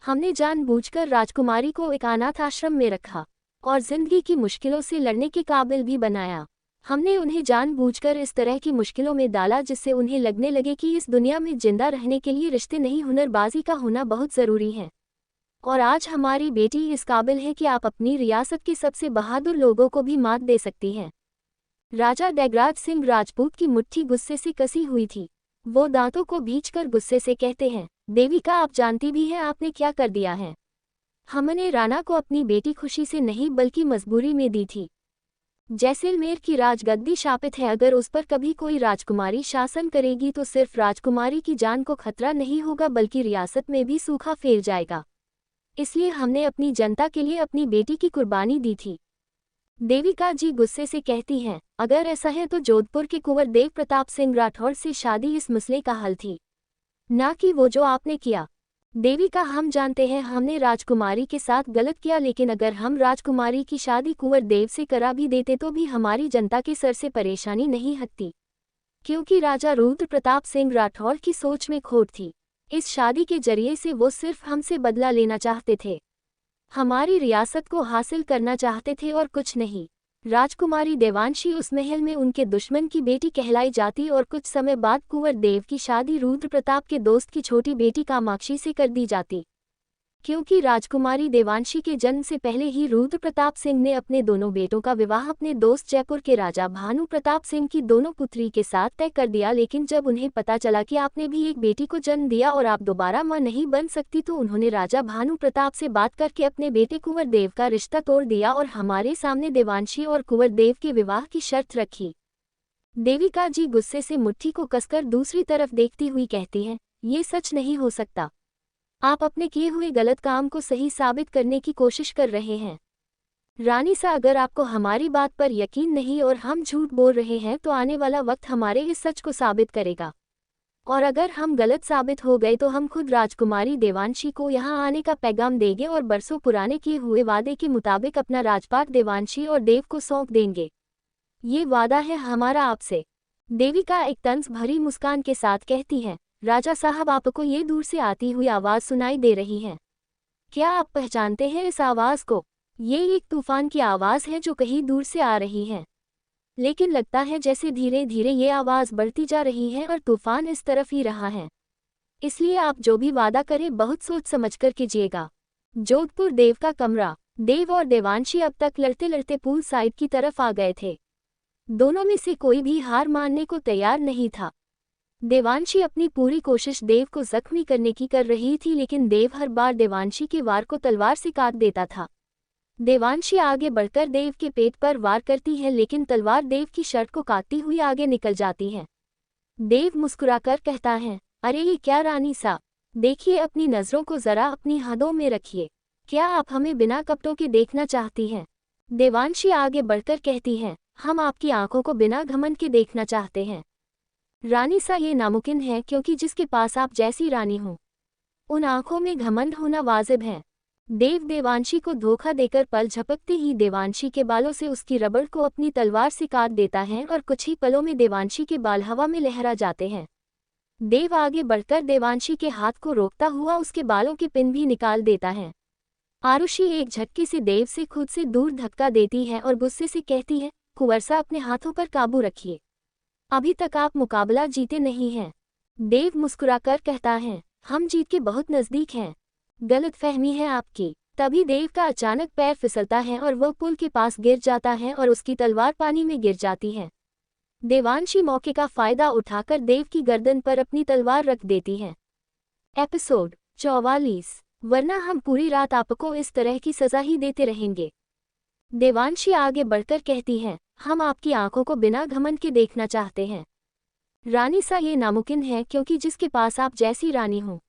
हमने जानबूझकर राजकुमारी को एक अनाथ आश्रम में रखा और जिंदगी की मुश्किलों से लड़ने के काबिल भी बनाया। हमने उन्हें जानबूझकर इस तरह की मुश्किलों में डाला जिससे उन्हें लगने लगे कि इस दुनिया में जिंदा रहने के लिए रिश्ते नहीं हुनरबाजी का होना बहुत ज़रूरी है। और आज हमारी बेटी इस काबिल है कि आप अपनी रियासत के सबसे बहादुर लोगों को भी मात दे सकती हैं। राजा डैगराज सिंह राजपूत की मुट्ठी गुस्से से कसी हुई थी। वो दांतों को भींचकर गुस्से से कहते हैं, देविका आप जानती भी हैं आपने क्या कर दिया है। हमने राणा को अपनी बेटी खुशी से नहीं बल्कि मजबूरी में दी थी। जैसलमेर की राजगद्दी शापित है, अगर उस पर कभी कोई राजकुमारी शासन करेगी तो सिर्फ राजकुमारी की जान को खतरा नहीं होगा बल्कि रियासत में भी सूखा फैल जाएगा। इसलिए हमने अपनी जनता के लिए अपनी बेटी की कुर्बानी दी थी। देविका जी गुस्से से कहती हैं, अगर ऐसा है तो जोधपुर के कुंवर देव प्रताप सिंह राठौर से शादी इस मसले का हल थी, ना कि वो जो आपने किया। देविका हम जानते हैं हमने राजकुमारी के साथ गलत किया लेकिन अगर हम राजकुमारी की शादी कुंवर देव से करा भी देते तो भी हमारी जनता के सर से परेशानी नहीं हटती, क्योंकि राजा रुद्र प्रताप सिंह राठौर की सोच में खोट थी। इस शादी के जरिए से वो सिर्फ हमसे बदला लेना चाहते थे, हमारी रियासत को हासिल करना चाहते थे और कुछ नहीं। राजकुमारी देवांशी उस महल में उनके दुश्मन की बेटी कहलाई जाती और कुछ समय बाद कुंवर देव की शादी रुद्र प्रताप के दोस्त की छोटी बेटी कामाक्षी से कर दी जाती, क्योंकि राजकुमारी देवांशी के जन्म से पहले ही रुद्र प्रताप सिंह ने अपने दोनों बेटों का विवाह अपने दोस्त जयपुर के राजा भानु प्रताप सिंह की दोनों पुत्री के साथ तय कर दिया। लेकिन जब उन्हें पता चला कि आपने भी एक बेटी को जन्म दिया और आप दोबारा मां नहीं बन सकती तो उन्होंने राजा भानु प्रताप से बात करके अपने बेटे कुंवर देव का रिश्ता तोड़ दिया और हमारे सामने देवांशी और कुंवर देव के विवाह की शर्त रखी। देविका जी गुस्से से मुट्ठी को कसकर दूसरी तरफ देखती हुई कहती हैं, ये सच नहीं हो सकता। आप अपने किए हुए गलत काम को सही साबित करने की कोशिश कर रहे हैं। रानी सा अगर आपको हमारी बात पर यकीन नहीं और हम झूठ बोल रहे हैं तो आने वाला वक्त हमारे इस सच को साबित करेगा, और अगर हम गलत साबित हो गए तो हम खुद राजकुमारी देवांशी को यहाँ आने का पैगाम देंगे और बरसों पुराने किए हुए वादे के मुताबिक अपना राजपाट देवांशी और देव को सौंप देंगे। ये वादा है हमारा आपसे। देविका एक तंज भरी मुस्कान के साथ कहती है, राजा साहब आपको ये दूर से आती हुई आवाज़ सुनाई दे रही है, क्या आप पहचानते हैं इस आवाज़ को? ये एक तूफान की आवाज़ है जो कहीं दूर से आ रही है, लेकिन लगता है जैसे धीरे धीरे ये आवाज़ बढ़ती जा रही है और तूफान इस तरफ ही रहा है। इसलिए आप जो भी वादा करें बहुत सोच समझ कर कीजिएगा। जोधपुर देव का कमरा। देव और देवांशी अब तक लड़ते लड़ते पूल साइड की तरफ आ गए थे। दोनों में से कोई भी हार मानने को तैयार नहीं था। देवांशी अपनी पूरी कोशिश देव को जख्मी करने की कर रही थी लेकिन देव हर बार देवांशी के वार को तलवार से काट देता था। देवांशी आगे बढ़कर देव के पेट पर वार करती है लेकिन तलवार देव की शर्ट को काटती हुई आगे निकल जाती है। देव मुस्कुराकर कहता है, अरे ये क्या रानी सा, देखिए अपनी नज़रों को जरा अपनी हदों में रखिए। क्या आप हमें बिना कपड़ों के देखना चाहती हैं? देवांशी आगे बढ़कर कहती है, हम आपकी आंखों को बिना घमंड के देखना चाहते हैं। रानी सा ये नामुमकिन है क्योंकि जिसके पास आप जैसी रानी हो उन आंखों में घमंड होना वाजिब है। देव देवांशी को धोखा देकर पल झपकते ही देवांशी के बालों से उसकी रबड़ को अपनी तलवार से काट देता है और कुछ ही पलों में देवांशी के बाल हवा में लहरा जाते हैं। देव आगे बढ़कर देवांशी के हाथ को रोकता हुआ उसके बालों के पिन भी निकाल देता है। आरुषि एक झटके से देव से खुद से दूर धक्का देती है और गुस्से से कहती है, कुंवर सा अपने हाथों पर काबू रखिए, अभी तक आप मुकाबला जीते नहीं हैं। देव मुस्कुराकर कहता है, हम जीत के बहुत नज़दीक हैं। गलतफहमी है आपकी। तभी देव का अचानक पैर फिसलता है और वह पुल के पास गिर जाता है और उसकी तलवार पानी में गिर जाती है। देवांशी मौके का फायदा उठाकर देव की गर्दन पर अपनी तलवार रख देती है। एपिसोड 44। वरना हम पूरी रात आपको इस तरह की सजा ही देते रहेंगे। देवांशी आगे बढ़कर कहती है, हम आपकी आंखों को बिना घमंड के देखना चाहते हैं। रानी सा ये नामुमकिन है क्योंकि जिसके पास आप जैसी रानी हो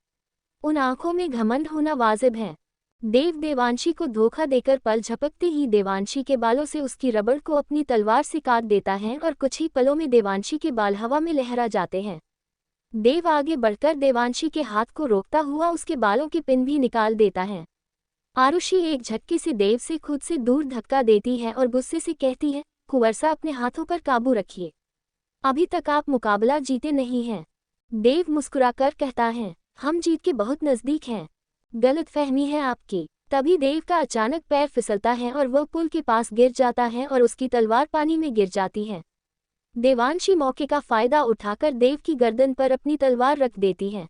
उन आंखों में घमंड होना वाजिब है। देव देवांशी को धोखा देकर पल झपकते ही देवांशी के बालों से उसकी रबड़ को अपनी तलवार से काट देता है और कुछ ही पलों में देवांशी के बाल हवा में लहरा जाते हैं। देव आगे बढ़कर देवांशी के हाथ को रोकता हुआ उसके बालों की पिन भी निकाल देता है। आरुषि एक झटके से देव से खुद से दूर धक्का देती है और गुस्से से कहती है, कुंवरसा अपने हाथों पर काबू रखिए, अभी तक आप मुकाबला जीते नहीं हैं। देव मुस्कुराकर कहता है, हम जीत के बहुत नजदीक हैं, गलतफहमी है आपकी। तभी देव का अचानक पैर फिसलता है और वह पुल के पास गिर जाता है और उसकी तलवार पानी में गिर जाती है। देवांशी मौके का फायदा उठाकर देव की गर्दन पर अपनी तलवार रख देती है।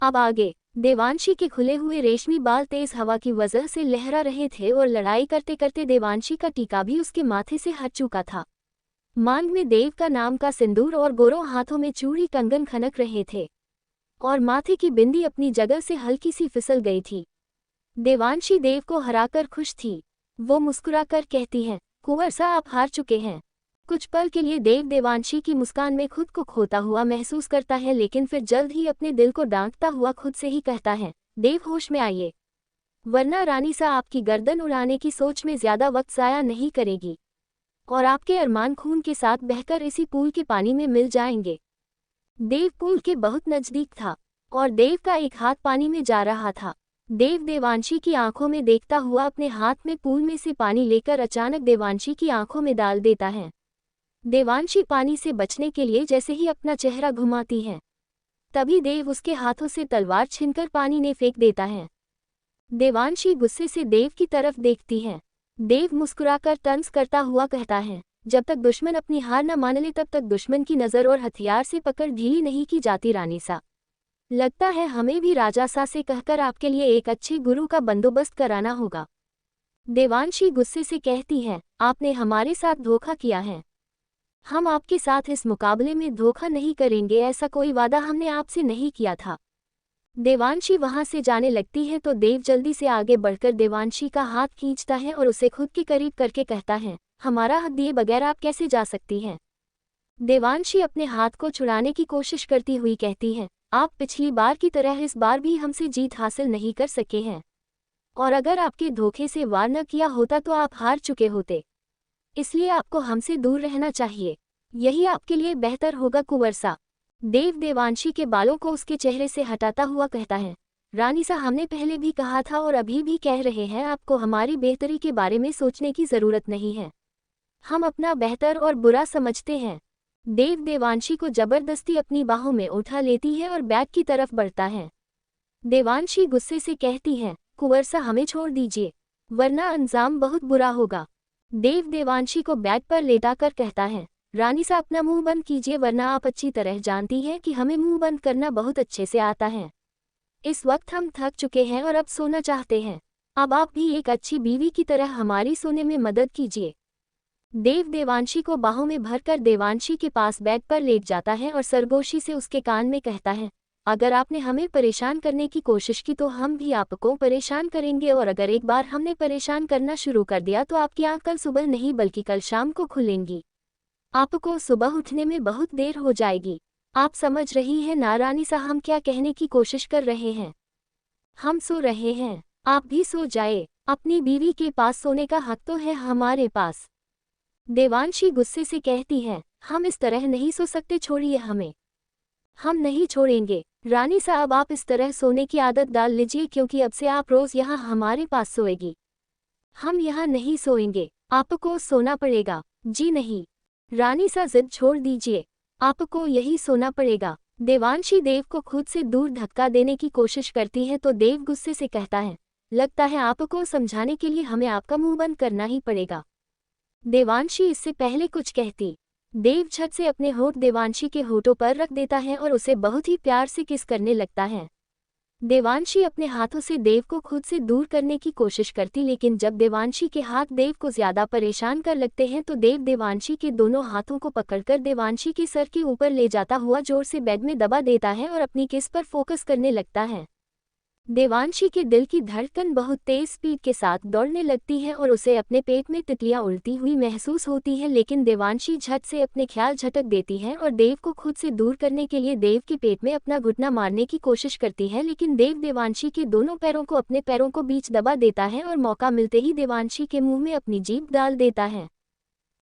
अब आगे देवांशी के खुले हुए रेशमी बाल तेज हवा की वजह से लहरा रहे थे और लड़ाई करते करते देवांशी का टीका भी उसके माथे से हट चुका था। मांग में देव का नाम का सिंदूर और गोरों हाथों में चूड़ी कंगन खनक रहे थे और माथे की बिंदी अपनी जगह से हल्की सी फिसल गई थी। देवांशी देव को हराकर खुश थी। वो मुस्कुराकर कहती है, कुंवरसा आप हार चुके हैं। कुछ पल के लिए देव देवांशी की मुस्कान में खुद को खोता हुआ महसूस करता है, लेकिन फिर जल्द ही अपने दिल को डांटता हुआ खुद से ही कहता है, देव होश में आइए, वरना रानी सा आपकी गर्दन उड़ाने की सोच में ज्यादा वक्त जाया नहीं करेगी और आपके अरमान खून के साथ बहकर इसी पूल के पानी में मिल जाएंगे। देव पूल के बहुत नजदीक था और देव का एक हाथ पानी में जा रहा था। देव देवांशी की आंखों में देखता हुआ अपने हाथ में पूल में से पानी लेकर अचानक देवांशी की आंखों में डाल देता है। देवांशी पानी से बचने के लिए जैसे ही अपना चेहरा घुमाती है, तभी देव उसके हाथों से तलवार छीनकर पानी में फेंक देता है। देवांशी गुस्से से देव की तरफ देखती है। देव मुस्कुराकर तंज करता हुआ कहता है, जब तक दुश्मन अपनी हार न मान ले तब तक दुश्मन की नज़र और हथियार से पकड़ ढीली नहीं की जाती रानी सा। लगता है हमें भी राजा सा से कहकर आपके लिए एक अच्छे गुरु का बंदोबस्त कराना होगा। देवांशी गुस्से से कहती है, आपने हमारे साथ धोखा किया है, हम आपके साथ इस मुकाबले में धोखा नहीं करेंगे, ऐसा कोई वादा हमने आपसे नहीं किया था। देवांशी वहां से जाने लगती है तो देव जल्दी से आगे बढ़कर देवांशी का हाथ खींचता है और उसे खुद के करीब करके कहता है, हमारा हक दिए बगैर आप कैसे जा सकती हैं। देवांशी अपने हाथ को छुड़ाने की कोशिश करती हुई कहती है, आप पिछली बार की तरह इस बार भी हमसे जीत हासिल नहीं कर सके हैं और अगर आपके धोखे से वार न किया होता तो आप हार चुके होते, इसलिए आपको हमसे दूर रहना चाहिए, यही आपके लिए बेहतर होगा कुंवरसा। देव देवांशी के बालों को उसके चेहरे से हटाता हुआ कहता है, रानी सा हमने पहले भी कहा था और अभी भी कह रहे हैं, आपको हमारी बेहतरी के बारे में सोचने की जरूरत नहीं है, हम अपना बेहतर और बुरा समझते हैं। देव देवांशी को जबरदस्ती अपनी बाहों में उठा लेती है और बैग की तरफ बढ़ता है। देवांशी गुस्से से कहती है, कुंवरसा हमें छोड़ दीजिए, वरना अंजाम बहुत बुरा होगा। देव देवांशी को बैग पर लेटाकर कहता है, रानी सा अपना मुंह बंद कीजिए, वरना आप अच्छी तरह जानती हैं कि हमें मुंह बंद करना बहुत अच्छे से आता है। इस वक्त हम थक चुके हैं और अब सोना चाहते हैं, अब आप भी एक अच्छी बीवी की तरह हमारी सोने में मदद कीजिए। देव देवांशी को बाहों में भरकर देवांशी के पास बेड पर लेट जाता है और सरगोशी से उसके कान में कहता है, अगर आपने हमें परेशान करने की कोशिश की तो हम भी आपको परेशान करेंगे और अगर एक बार हमने परेशान करना शुरू कर दिया तो आपकी आँख कल सुबह नहीं बल्कि कल शाम को खुलेंगी। आपको सुबह उठने में बहुत देर हो जाएगी। आप समझ रही हैं ना रानी सा हम क्या कहने की कोशिश कर रहे हैं। हम सो रहे हैं, आप भी सो जाए, अपनी बीवी के पास सोने का हक तो है हमारे पास। देवांशी गुस्से से कहती है, हम इस तरह नहीं सो सकते, छोड़िए हमें। हम नहीं छोड़ेंगे रानी साहब, आप इस तरह सोने की आदत डाल लीजिए क्योंकि अब से आप रोज यहाँ हमारे पास सोएगी। हम यहाँ नहीं सोएंगे, आपको सोना पड़ेगा। जी नहीं रानी सा, जिद छोड़ दीजिए, आपको यही सोना पड़ेगा। देवांशी देव को खुद से दूर धक्का देने की कोशिश करती है तो देव गुस्से से कहता है, लगता है आपको समझाने के लिए हमें आपका मुंह बंद करना ही पड़ेगा। देवांशी इससे पहले कुछ कहती, देव झट से अपने होठ देवांशी के होठों पर रख देता है और उसे बहुत ही प्यार से किस करने लगता है। देवांशी अपने हाथों से देव को खुद से दूर करने की कोशिश करती, लेकिन जब देवांशी के हाथ देव को ज्यादा परेशान कर लगते हैं तो देव देवांशी के दोनों हाथों को पकड़कर देवांशी के सर के ऊपर ले जाता हुआ जोर से बेड में दबा देता है और अपनी किस पर फोकस करने लगता है। देवांशी के दिल की धड़कन बहुत तेज स्पीड के साथ दौड़ने लगती है और उसे अपने पेट में तितलियां उड़ती हुई महसूस होती है, लेकिन देवांशी झट से अपने ख्याल झटक देती है और देव को खुद से दूर करने के लिए देव के पेट में अपना घुटना मारने की कोशिश करती है, लेकिन देव देवांशी के दोनों पैरों को अपने पैरों को बीच दबा देता है और मौका मिलते ही देवांशी के मुंह में अपनी जीभ डाल देता है।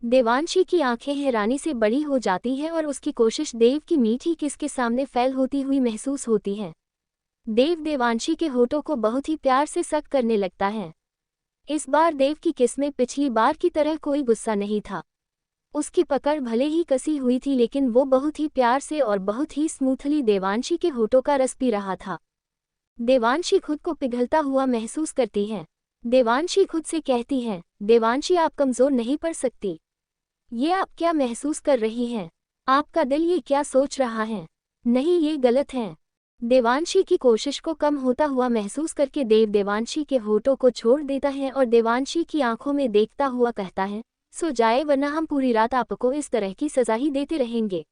देवांशी की आंखें हैरानी से बड़ी हो जाती है और उसकी कोशिश देव की मीठी किस के सामने फैल होती हुई महसूस होती है। देव देवांशी के होठों को बहुत ही प्यार से सक करने लगता है। इस बार देव की किस में पिछली बार की तरह कोई गुस्सा नहीं था। उसकी पकड़ भले ही कसी हुई थी, लेकिन वो बहुत ही प्यार से और बहुत ही स्मूथली देवांशी के होठों का रस पी रहा था। देवांशी खुद को पिघलता हुआ महसूस करती है। देवांशी खुद से कहती है, देवांशी आप कमजोर नहीं पड़ सकती। ये आप क्या महसूस कर रही हैं? आपका दिल ये क्या सोच रहा है? नहीं, ये गलत है। देवांशी की कोशिश को कम होता हुआ महसूस करके देव देवांशी के होठों को छोड़ देता है और देवांशी की आंखों में देखता हुआ कहता है, सो जाए वरना हम पूरी रात आपको इस तरह की सजा ही देते रहेंगे।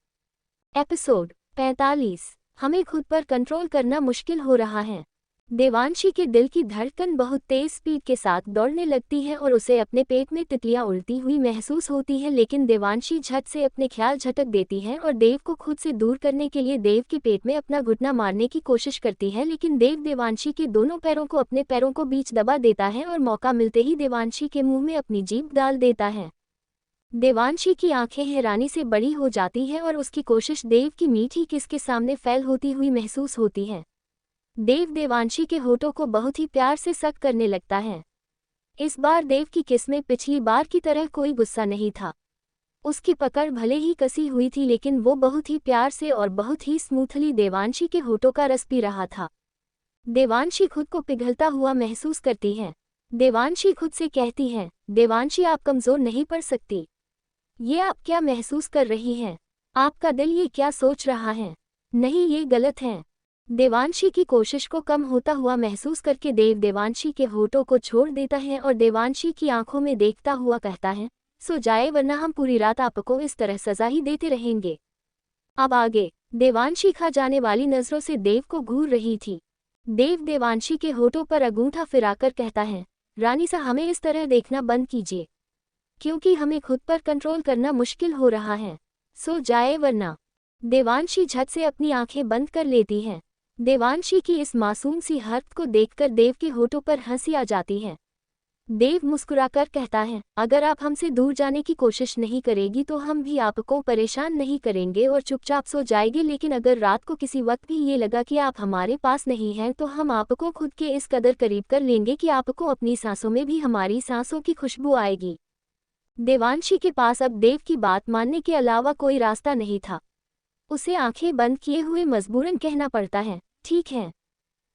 एपिसोड 45। हमें खुद पर कंट्रोल करना मुश्किल हो रहा है। देवांशी के दिल की धड़कन बहुत तेज स्पीड के साथ दौड़ने लगती है और उसे अपने पेट में तितलियां उड़ती हुई महसूस होती है, लेकिन देवांशी झट से अपने ख्याल झटक देती है और देव को खुद से दूर करने के लिए देव के पेट में अपना घुटना मारने की कोशिश करती है, लेकिन देव देवांशी के दोनों पैरों को अपने पैरों को बीच दबा देता है और मौका मिलते ही देवांशी के मुंह में अपनी जीभ डाल देता है। देवांशी की आंखें हैरानी से बड़ी हो जाती है और उसकी कोशिश देव की मीठी किस के सामने फैल होती हुई महसूस होती है। देव देवांशी के होठों को बहुत ही प्यार से सक करने लगता है। इस बार देव की किस में पिछली बार की तरह कोई गुस्सा नहीं था। उसकी पकड़ भले ही कसी हुई थी, लेकिन वो बहुत ही प्यार से और बहुत ही स्मूथली देवांशी के होठों का रस पी रहा था। देवांशी खुद को पिघलता हुआ महसूस करती है। देवांशी खुद से कहती है, देवांशी आप कमजोर नहीं पड़ सकती। ये आप क्या महसूस कर रही हैं? आपका दिल ये क्या सोच रहा है? नहीं, ये गलत है। देवांशी की कोशिश को कम होता हुआ महसूस करके देव देवांशी के होठों को छोड़ देता है और देवांशी की आंखों में देखता हुआ कहता है, सो जाए वरना हम पूरी रात आपको इस तरह सजा ही देते रहेंगे। अब आगे देवांशी खा जाने वाली नजरों से देव को घूर रही थी। देव देवांशी के होठों पर अंगूठा फिराकर कहता है, रानी सा हमें इस तरह देखना बंद कीजिए, क्योंकि हमें खुद पर कंट्रोल करना मुश्किल हो रहा है। सो जाए वरना। देवांशी झट से अपनी आंखें बंद कर लेती है। देवांशी की इस मासूम सी हरकत को देखकर देव के होठों पर हंसी आ जाती है। देव मुस्कुराकर कहता है, अगर आप हमसे दूर जाने की कोशिश नहीं करेगी तो हम भी आपको परेशान नहीं करेंगे और चुपचाप सो जाएंगे, लेकिन अगर रात को किसी वक्त भी ये लगा कि आप हमारे पास नहीं हैं तो हम आपको खुद के इस कदर करीब कर लेंगे कि आपको अपनी सांसों में भी हमारी सांसों की खुशबू आएगी। देवांशी के पास अब देव की बात मानने के अलावा कोई रास्ता नहीं था। उसे आंखें बंद किए हुए मजबूरन कहना पड़ता है, ठीक है,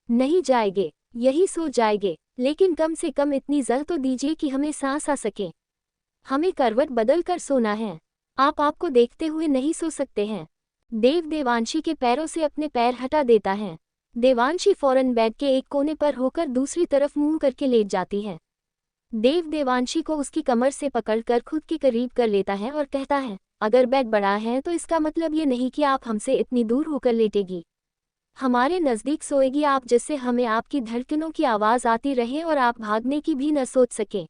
नहीं जाएंगे, यही सो जाएंगे, लेकिन कम से कम इतनी जल तो दीजिए कि हमें सांस आ सके। हमें करवट बदल कर सोना है। आपको देखते हुए नहीं सो सकते हैं। देव देवांशी के पैरों से अपने पैर हटा देता है। देवांशी फौरन बेड के एक कोने पर होकर दूसरी तरफ मुंह करके लेट जाती है। देव देवांशी को उसकी कमर से पकड़कर खुद के करीब कर लेता है और कहता है, अगर बेड बड़ा है तो इसका मतलब ये नहीं कि आप हमसे इतनी दूर होकर लेटेगी, हमारे नज़दीक सोएगी आप, जिससे हमें आपकी धड़कनों की आवाज़ आती रहे और आप भागने की भी न सोच सके।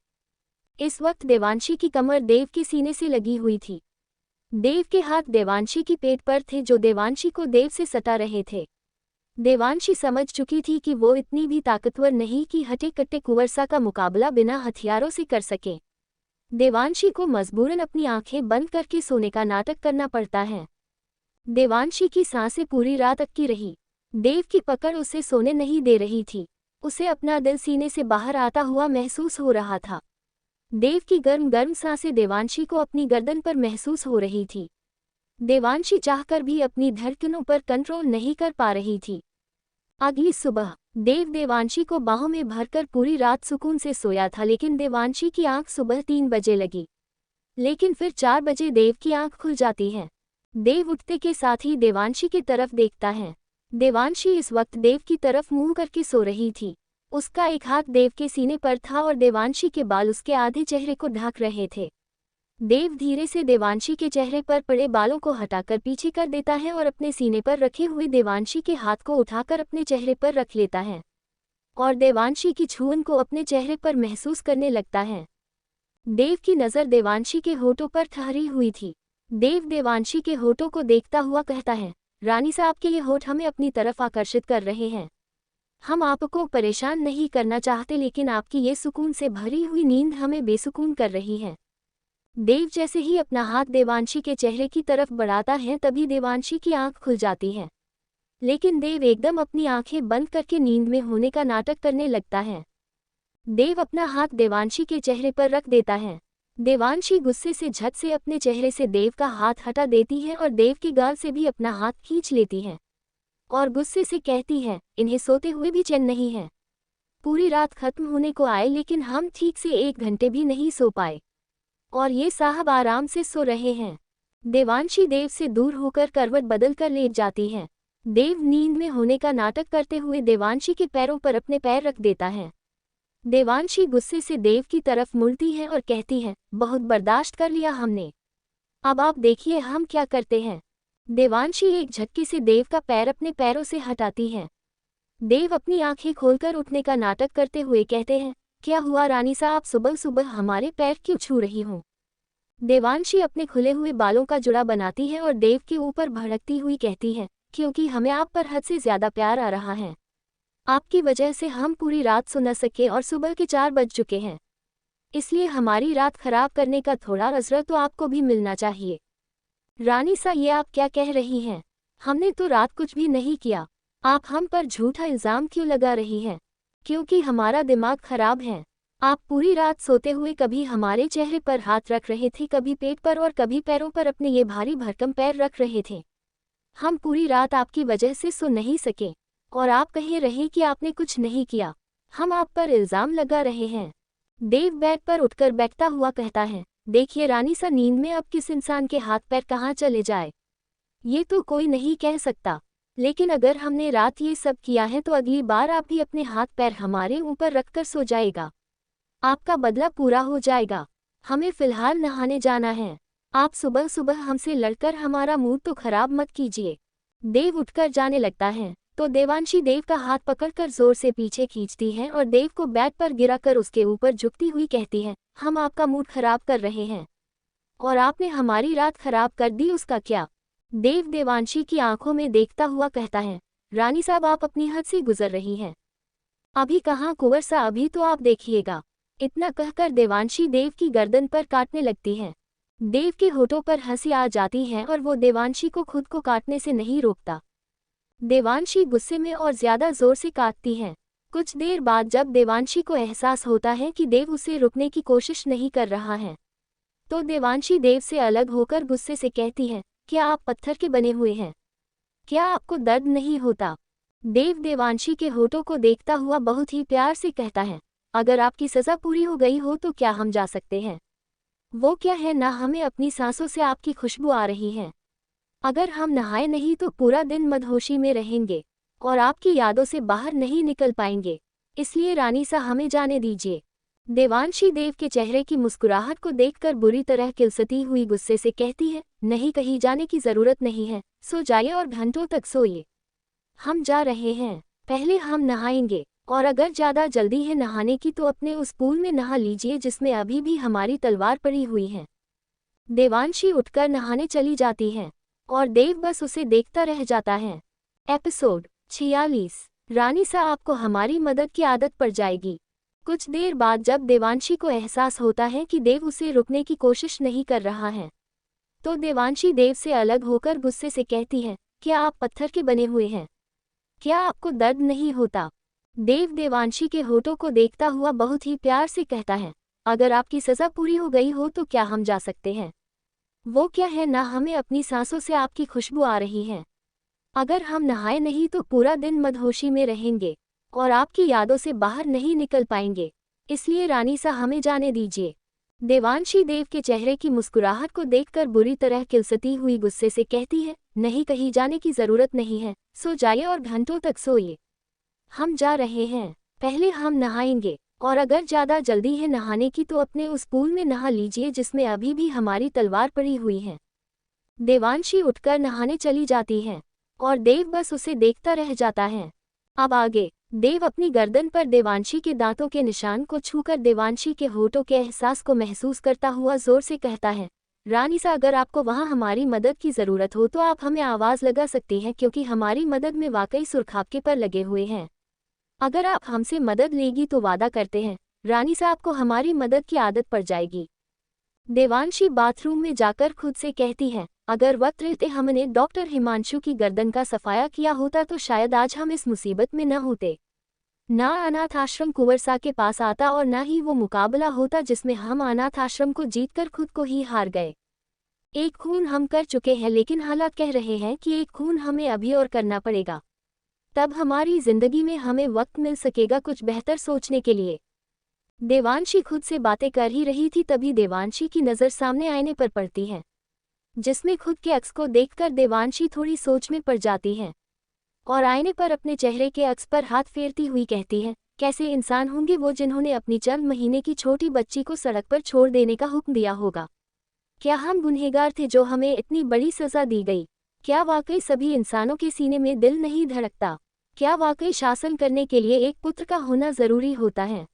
इस वक्त देवांशी की कमर देव के सीने से लगी हुई थी। देव के हाथ देवांशी की पेट पर थे जो देवांशी को देव से सटा रहे थे। देवांशी समझ चुकी थी कि वो इतनी भी ताकतवर नहीं कि हटे कट्टे कुंवरसा का मुकाबला बिना हथियारों से कर सके। देवांशी को मजबूरन अपनी आंखें बंद करके सोने का नाटक करना पड़ता है। देवांशी की सांसें पूरी रात अटकी रही। देव की पकड़ उसे सोने नहीं दे रही थी। उसे अपना दिल सीने से बाहर आता हुआ महसूस हो रहा था। देव की गर्म गर्म सांसें देवांशी को अपनी गर्दन पर महसूस हो रही थी। देवांशी चाहकर भी अपनी धड़कनों पर कंट्रोल नहीं कर पा रही थी। अगली सुबह देव देवांशी को बाहों में भरकर पूरी रात सुकून से सोया था, लेकिन देवांशी की आंख सुबह 3 बजे लगी, लेकिन फिर 4 बजे देव की आंख खुल जाती है। देव उठते के साथ ही देवांशी की तरफ देखता है। देवांशी इस वक्त देव की तरफ मुंह करके सो रही थी। उसका एक हाथ देव के सीने पर था और देवांशी के बाल उसके आधे चेहरे को ढक रहे थे। देव धीरे से देवांशी के चेहरे पर पड़े बालों को हटाकर पीछे कर देता है और अपने सीने पर रखे हुए देवांशी के हाथ को उठाकर अपने चेहरे पर रख लेता है और देवांशी की छूअन को अपने चेहरे पर महसूस करने लगता है। देव की नज़र देवांशी के होठों पर ठहरी हुई थी। देव देवांशी के होठों को देखता हुआ कहता है, रानी साहब के ये होठ हमें अपनी तरफ आकर्षित कर रहे हैं। हम आपको परेशान नहीं करना चाहते, लेकिन आपकी ये सुकून से भरी हुई नींद हमें बेसुकून कर रही है। देव जैसे ही अपना हाथ देवांशी के चेहरे की तरफ बढ़ाता है तभी देवांशी की आंख खुल जाती है, लेकिन देव एकदम अपनी आंखें बंद करके नींद में होने का नाटक करने लगता है। देव अपना हाथ देवांशी के चेहरे पर रख देता है। देवांशी गुस्से से झट से अपने चेहरे से देव का हाथ हटा देती है और देव के गाल से भी अपना हाथ खींच लेती है और गुस्से से कहती है, इन्हें सोते हुए भी चैन नहीं है। पूरी रात खत्म होने को आए लेकिन हम ठीक से 1 घंटे भी नहीं सो पाए और ये साहब आराम से सो रहे हैं। देवांशी देव से दूर होकर करवट बदल कर लेट जाती है। देव नींद में होने का नाटक करते हुए देवांशी के पैरों पर अपने पैर रख देता है। देवांशी गुस्से से देव की तरफ मुड़ती है और कहती है, बहुत बर्दाश्त कर लिया हमने, अब आप देखिए हम क्या करते हैं। देवांशी एक झटके से देव का पैर अपने पैरों से हटाती है। देव अपनी आंखें खोलकर उठने का नाटक करते हुए कहते हैं, क्या हुआ रानी साहब, सुबह सुबह हमारे पैर क्यों छू रही हो। देवांशी अपने खुले हुए बालों का जुड़ा बनाती है और देव के ऊपर भड़कती हुई कहती है, क्योंकि हमें आप पर हद से ज्यादा प्यार आ रहा है। आपकी वजह से हम पूरी रात सो न सके और सुबह के 4 बज चुके हैं, इसलिए हमारी रात खराब करने का थोड़ा अजर तो आपको भी मिलना चाहिए। रानी सा, ये आप क्या कह रही हैं? हमने तो रात कुछ भी नहीं किया, आप हम पर झूठा इल्ज़ाम क्यों लगा रही हैं? क्योंकि हमारा दिमाग खराब है। आप पूरी रात सोते हुए कभी हमारे चेहरे पर हाथ रख रहे थे, कभी पेट पर और कभी पैरों पर अपने ये भारी भरकम पैर रख रहे थे। हम पूरी रात आपकी वजह से सो नहीं सके और आप कह रहे कि आपने कुछ नहीं किया। हम आप पर इल्ज़ाम लगा रहे हैं। देव बेड पर उठकर बैठता हुआ कहता है, देखिए रानी सा, नींद में अब किस इंसान के हाथ पैर कहाँ चले जाए ये तो कोई नहीं कह सकता, लेकिन अगर हमने रात ये सब किया है तो अगली बार आप भी अपने हाथ पैर हमारे ऊपर रखकर सो जाएगा। आपका बदला पूरा हो जाएगा। हमें फिलहाल नहाने जाना है। आप सुबह सुबह हमसे लड़कर हमारा मूड तो खराब मत कीजिए। देव उठकर जाने लगता है तो देवांशी देव का हाथ पकड़कर जोर से पीछे खींचती है और देव को बेड पर गिराकर उसके ऊपर झुकती हुई कहती है, हम आपका मूड खराब कर रहे हैं और आपने हमारी रात खराब कर दी, उसका क्या। देव देवांशी की आंखों में देखता हुआ कहता है, रानी साहब आप अपनी हद से गुजर रही हैं। अभी कहाँ कुंवर सा, अभी तो आप देखिएगा। इतना कहकर देवांशी देव की गर्दन पर काटने लगती है। देव के होठों पर हंसी आ जाती है और वो देवांशी को खुद को काटने से नहीं रोकता। देवांशी गुस्से में और ज्यादा जोर से काटती है। कुछ देर बाद जब देवांशी को एहसास होता है कि देव उसे रुकने की कोशिश नहीं कर रहा है, तो देवांशी देव से अलग होकर गुस्से से कहती है, क्या आप पत्थर के बने हुए हैं? क्या आपको दर्द नहीं होता? देव देवांशी के होठों को देखता हुआ बहुत ही प्यार से कहता है, अगर आपकी सज़ा पूरी हो गई हो तो क्या हम जा सकते हैं? वो क्या है ना, हमें अपनी सांसों से आपकी खुशबू आ रही है। अगर हम नहाए नहीं तो पूरा दिन मदहोशी में रहेंगे और आपकी यादों से बाहर नहीं निकल पाएंगे, इसलिए रानी सा हमें जाने दीजिए। देवांशी देव के चेहरे की मुस्कुराहट को देखकर बुरी तरह किलसती हुई गुस्से से कहती है, नहीं, कहीं जाने की जरूरत नहीं है, सो जाइए और घंटों तक सोइए। हम जा रहे हैं, पहले हम नहाएंगे और अगर ज़्यादा जल्दी है नहाने की तो अपने उस पूल में नहा लीजिए जिसमें अभी भी हमारी तलवार पड़ी हुई है। देवांशी उठकर नहाने चली जाती है और देव बस उसे देखता रह जाता है। एपिसोड 46। रानी सा, आपको हमारी मदद की आदत पड़ जाएगी। कुछ देर बाद जब देवांशी को एहसास होता है कि देव उसे रुकने की कोशिश नहीं कर रहा है, तो देवांशी देव से अलग होकर गुस्से से कहती है, क्या आप पत्थर के बने हुए हैं? क्या आपको दर्द नहीं होता? देव देवांशी के होठों को देखता हुआ बहुत ही प्यार से कहता है, अगर आपकी सज़ा पूरी हो गई हो तो क्या हम जा सकते हैं? वो क्या है ना, हमें अपनी सांसों से आपकी खुशबू आ रही है। अगर हम नहाए नहीं तो पूरा दिन मदहोशी में रहेंगे और आपकी यादों से बाहर नहीं निकल पाएंगे, इसलिए रानी सा हमें जाने दीजिए। देवांशी देव के चेहरे की मुस्कुराहट को देखकर बुरी तरह किलसती हुई गुस्से से कहती है, नहीं, कहीं जाने की जरूरत नहीं है, सो जाइए और घंटों तक सोइए। हम जा रहे हैं, पहले हम नहाएंगे, और अगर ज्यादा जल्दी है नहाने की तो अपने उस पूल में नहा लीजिए जिसमें अभी भी हमारी तलवार पड़ी हुई है। देवांशी उठकर नहाने चली जाती है और देव बस उसे देखता रह जाता है। अब आगे देव अपनी गर्दन पर देवांशी के दांतों के निशान को छूकर देवांशी के होठों के एहसास को महसूस करता हुआ जोर से कहता है, रानी सा, अगर आपको वहाँ हमारी मदद की ज़रूरत हो तो आप हमें आवाज़ लगा सकती हैं, क्योंकि हमारी मदद में वाकई सुर्ख आपके पर लगे हुए हैं। अगर आप हमसे मदद लेगी तो वादा करते हैं रानी सा, आपको हमारी मदद की आदत पड़ जाएगी। देवांशी बाथरूम में जाकर खुद से कहती है, अगर वक्त रहते हमने डॉक्टर हिमांशु की गर्दन का सफाया किया होता तो शायद आज हम इस मुसीबत में न होते। ना अनाथ आश्रम कुंवरसा के पास आता और ना ही वो मुकाबला होता जिसमें हम अनाथ आश्रम को जीतकर खुद को ही हार गए। एक खून हम कर चुके हैं, लेकिन हालात कह रहे हैं कि एक खून हमें अभी और करना पड़ेगा। तब हमारी जिंदगी में हमें वक्त मिल सकेगा कुछ बेहतर सोचने के लिए। देवांशी खुद से बातें कर ही रही थी, तभी देवांशी की नज़र सामने आईने पर पड़ती है, जिसमें खुद के अक्स को देखकर देवांशी थोड़ी सोच में पड़ जाती है और आईने पर अपने चेहरे के अक्स पर हाथ फेरती हुई कहती है, कैसे इंसान होंगे वो जिन्होंने अपनी चंद महीने की छोटी बच्ची को सड़क पर छोड़ देने का हुक्म दिया होगा। क्या हम गुनहगार थे जो हमें इतनी बड़ी सज़ा दी गई? क्या वाकई सभी इंसानों के सीने में दिल नहीं धड़कता? क्या वाकई शासन करने के लिए एक पुत्र का होना ज़रूरी होता है?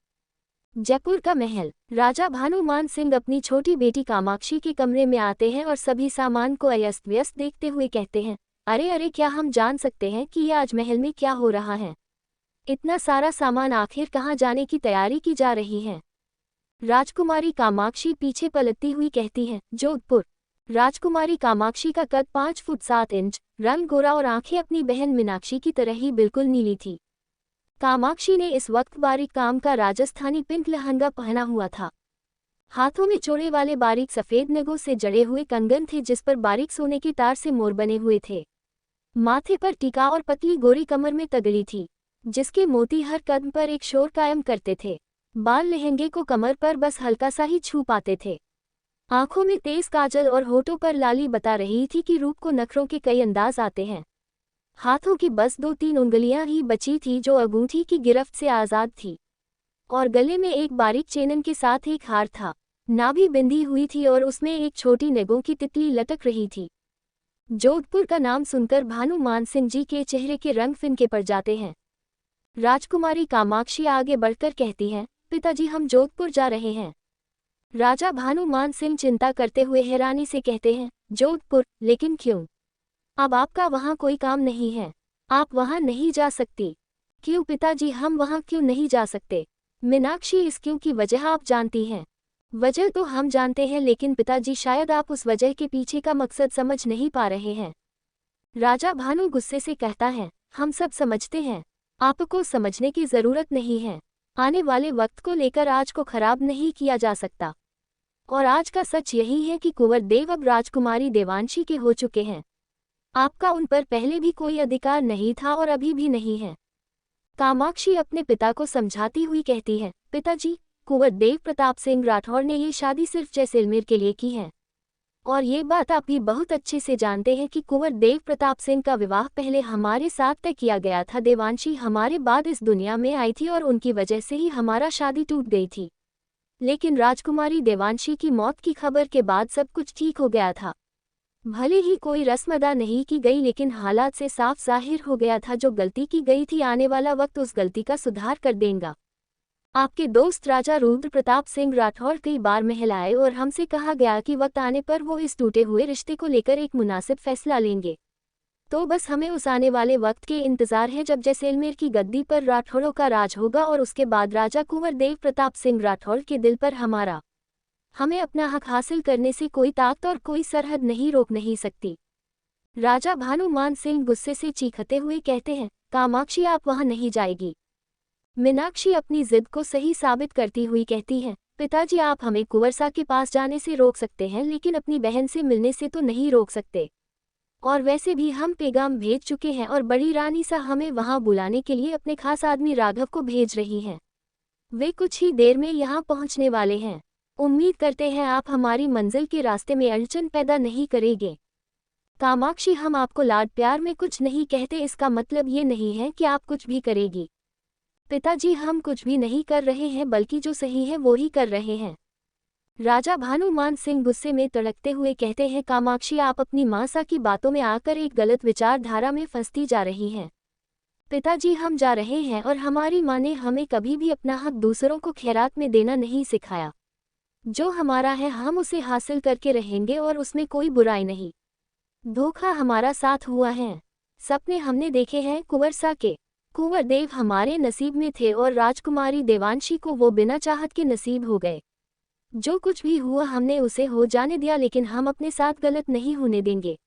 जयपुर का महल। राजा भानुमान सिंह अपनी छोटी बेटी कामाक्षी के कमरे में आते हैं और सभी सामान को अस्त व्यस्त देखते हुए कहते हैं, अरे अरे, क्या हम जान सकते हैं कि ये आज महल में क्या हो रहा है? इतना सारा सामान आखिर कहाँ जाने की तैयारी की जा रही है? राजकुमारी कामाक्षी पीछे पलटती हुई कहती है, जोधपुर। राजकुमारी कामाक्षी का कद 5 फुट 7 इंच, रंग गोरा और आंखें अपनी बहन मीनाक्षी की तरह ही बिल्कुल नीली थी। कामाक्षी ने इस वक्त बारीक काम का राजस्थानी पिंक लहंगा पहना हुआ था। हाथों में चौड़े वाले बारीक सफ़ेद नगों से जड़े हुए कंगन थे जिस पर बारीक सोने की तार से मोर बने हुए थे। माथे पर टीका और पतली गोरी कमर में तगड़ी थी, जिसके मोती हर कदम पर एक शोर कायम करते थे। बाल लहंगे को कमर पर बस हल्का सा ही छू पाते थे। आंखों में तेज काजल और होठों पर लाली बता रही थी कि रूप को नखरों के कई अंदाज आते हैं। हाथों की बस 2-3 उंगलियां ही बची थी जो अंगूठी की गिरफ्त से आज़ाद थी, और गले में एक बारीक चेनन के साथ एक हार था। नाभि बिंदी हुई थी और उसमें एक छोटी नगों की तितली लटक रही थी। जोधपुर का नाम सुनकर भानुमान सिंह जी के चेहरे के रंग फिनके पड़ जाते हैं। राजकुमारी कामाक्षी आगे बढ़कर कहती है, पिताजी, हम जोधपुर जा रहे हैं। राजा भानुमान सिंह चिंता करते हुए हैरानी से कहते हैं, जोधपुर? लेकिन क्यों? अब आपका वहाँ कोई काम नहीं है, आप वहाँ नहीं जा सकती। क्यों पिताजी, हम वहाँ क्यों नहीं जा सकते? मीनाक्षी, इस क्यों की वजह आप जानती हैं? वजह तो हम जानते हैं, लेकिन पिताजी शायद आप उस वजह के पीछे का मकसद समझ नहीं पा रहे हैं। राजा भानु गुस्से से कहता है, हम सब समझते हैं, आपको समझने की ज़रूरत नहीं है। आने वाले वक्त को लेकर आज को खराब नहीं किया जा सकता, और आज का सच यही है कि कुंवर देव अब राजकुमारी देवांशी के हो चुके हैं। आपका उन पर पहले भी कोई अधिकार नहीं था और अभी भी नहीं है। कामाक्षी अपने पिता को समझाती हुई कहती है, पिताजी, कुंवर देव प्रताप सिंह राठौर ने ये शादी सिर्फ जैसलमेर के लिए की है, और ये बात आप भी बहुत अच्छे से जानते हैं कि कुंवर देव प्रताप सिंह का विवाह पहले हमारे साथ तय किया गया था। देवांशी हमारे बाद इस दुनिया में आई थी और उनकी वजह से ही हमारा शादी टूट गई थी, लेकिन राजकुमारी देवांशी की मौत की खबर के बाद सब कुछ ठीक हो गया था। भले ही कोई रस्म अदा नहीं की गई, लेकिन हालात से साफ जाहिर हो गया था जो गलती की गई थी आने वाला वक्त उस गलती का सुधार कर देगा। आपके दोस्त राजा रुद्र प्रताप सिंह राठौर कई बार महल आए और हमसे कहा गया कि वक्त आने पर वो इस टूटे हुए रिश्ते को लेकर एक मुनासिब फैसला लेंगे। तो बस हमें उस आने वाले वक्त के इंतजार है जब जैसलमेर की गद्दी पर राठौरों का राज होगा, और उसके बाद राजा कुंवर देव प्रताप सिंह राठौर के दिल पर हमें अपना हक हासिल करने से कोई ताकत और कोई सरहद नहीं रोक नहीं सकती। राजा भानुमान सिंह गुस्से से चीखते हुए कहते हैं, कामाक्षी, आप वहां नहीं जाएगी। मीनाक्षी अपनी जिद को सही साबित करती हुई कहती है, पिताजी, आप हमें कुंवरसा के पास जाने से रोक सकते हैं, लेकिन अपनी बहन से मिलने से तो नहीं रोक सकते। और वैसे भी हम पैगाम भेज चुके हैं और बड़ी रानी सा हमें वहां बुलाने के लिए अपने खास आदमी राघव को भेज रही हैं। वे कुछ ही देर में यहाँ पहुँचने वाले हैं। उम्मीद करते हैं आप हमारी मंजिल के रास्ते में अड़चन पैदा नहीं करेंगे। कामाक्षी, हम आपको लाड प्यार में कुछ नहीं कहते, इसका मतलब ये नहीं है कि आप कुछ भी करेगी। पिताजी, हम कुछ भी नहीं कर रहे हैं, बल्कि जो सही है वो ही कर रहे हैं। राजा भानुमान सिंह गुस्से में तड़कते हुए कहते हैं, कामाक्षी, आप अपनी माँ सा की बातों में आकर एक गलत विचारधारा में फंसती जा रही हैं। पिताजी, हम जा रहे हैं और हमारी माँ ने हमें कभी भी अपना हक दूसरों को खैरात में देना नहीं सिखाया। जो हमारा है हम उसे हासिल करके रहेंगे और उसमें कोई बुराई नहीं। धोखा हमारा साथ हुआ है, सपने हमने देखे हैं कुंवर सा के। कुंवर देव हमारे नसीब में थे और राजकुमारी देवांशी को वो बिना चाहत के नसीब हो गए। जो कुछ भी हुआ हमने उसे हो जाने दिया, लेकिन हम अपने साथ गलत नहीं होने देंगे।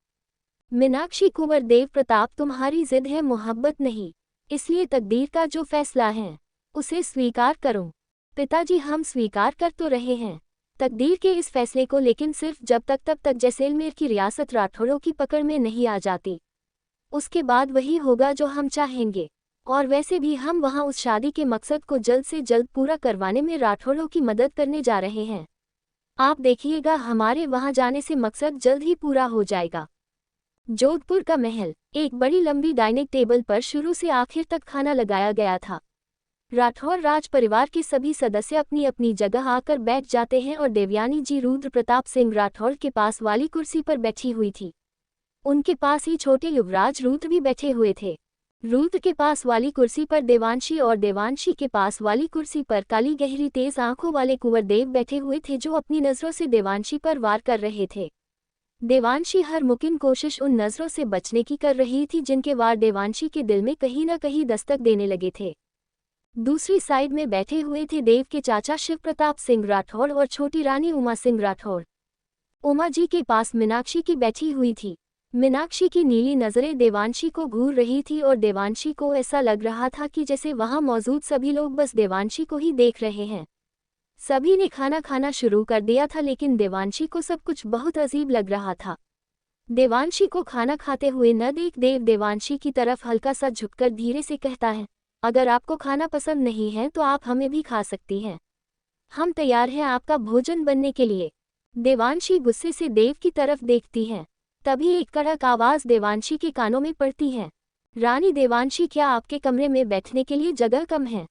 मीनाक्षी, कुंवर देव प्रताप, तुम्हारी जिद है, मोहब्बत नहीं, इसलिए तकदीर का जो फैसला है उसे स्वीकार करो। पिताजी, हम स्वीकार कर तो रहे हैं तकदीर के इस फैसले को, लेकिन सिर्फ तब तक जैसलमेर की रियासत राठौड़ों की पकड़ में नहीं आ जाती। उसके बाद वही होगा जो हम चाहेंगे, और वैसे भी हम वहां उस शादी के मकसद को जल्द से जल्द पूरा करवाने में राठौड़ों की मदद करने जा रहे हैं। आप देखिएगा, हमारे वहां जाने से मकसद जल्द ही पूरा हो जाएगा। जोधपुर का महल। एक बड़ी लंबी डाइनिंग टेबल पर शुरू से आखिर तक खाना लगाया गया था। राठौर राज परिवार के सभी सदस्य अपनी अपनी जगह आकर बैठ जाते हैं और देवयानी जी रुद्र प्रताप सिंह राठौर के पास वाली कुर्सी पर बैठी हुई थी। उनके पास ही छोटे युवराज रुद्र भी बैठे हुए थे। रुद्र के पास वाली कुर्सी पर देवांशी और देवांशी के पास वाली कुर्सी पर काली गहरी तेज आंखों वाले कुंवर देव बैठे हुए थे, जो अपनी नजरों से देवांशी पर वार कर रहे थे। देवांशी हर मुमकिन कोशिश उन नजरों से बचने की कर रही थी जिनके वार देवांशी के दिल में कहीं न कहीं दस्तक देने लगे थे। दूसरी साइड में बैठे हुए थे देव के चाचा शिव प्रताप सिंह राठौर और छोटी रानी उमा सिंह राठौर। उमा जी के पास मीनाक्षी की बैठी हुई थी। मीनाक्षी की नीली नजरें देवांशी को घूर रही थी और देवांशी को ऐसा लग रहा था कि जैसे वहां मौजूद सभी लोग बस देवांशी को ही देख रहे हैं। सभी ने खाना खाना शुरू कर दिया था, लेकिन देवांशी को सब कुछ बहुत अजीब लग रहा था। देवांशी को खाना खाते हुए न देख देव देवांशी की तरफ हल्का सा झुककर धीरे से कहता है, अगर आपको खाना पसंद नहीं है तो आप हमें भी खा सकती हैं। हम तैयार हैं आपका भोजन बनने के लिए। देवांशी गुस्से से देव की तरफ देखती है। तभी एक कड़क आवाज देवांशी के कानों में पड़ती है, रानी देवांशी, क्या आपके कमरे में बैठने के लिए जगह कम है?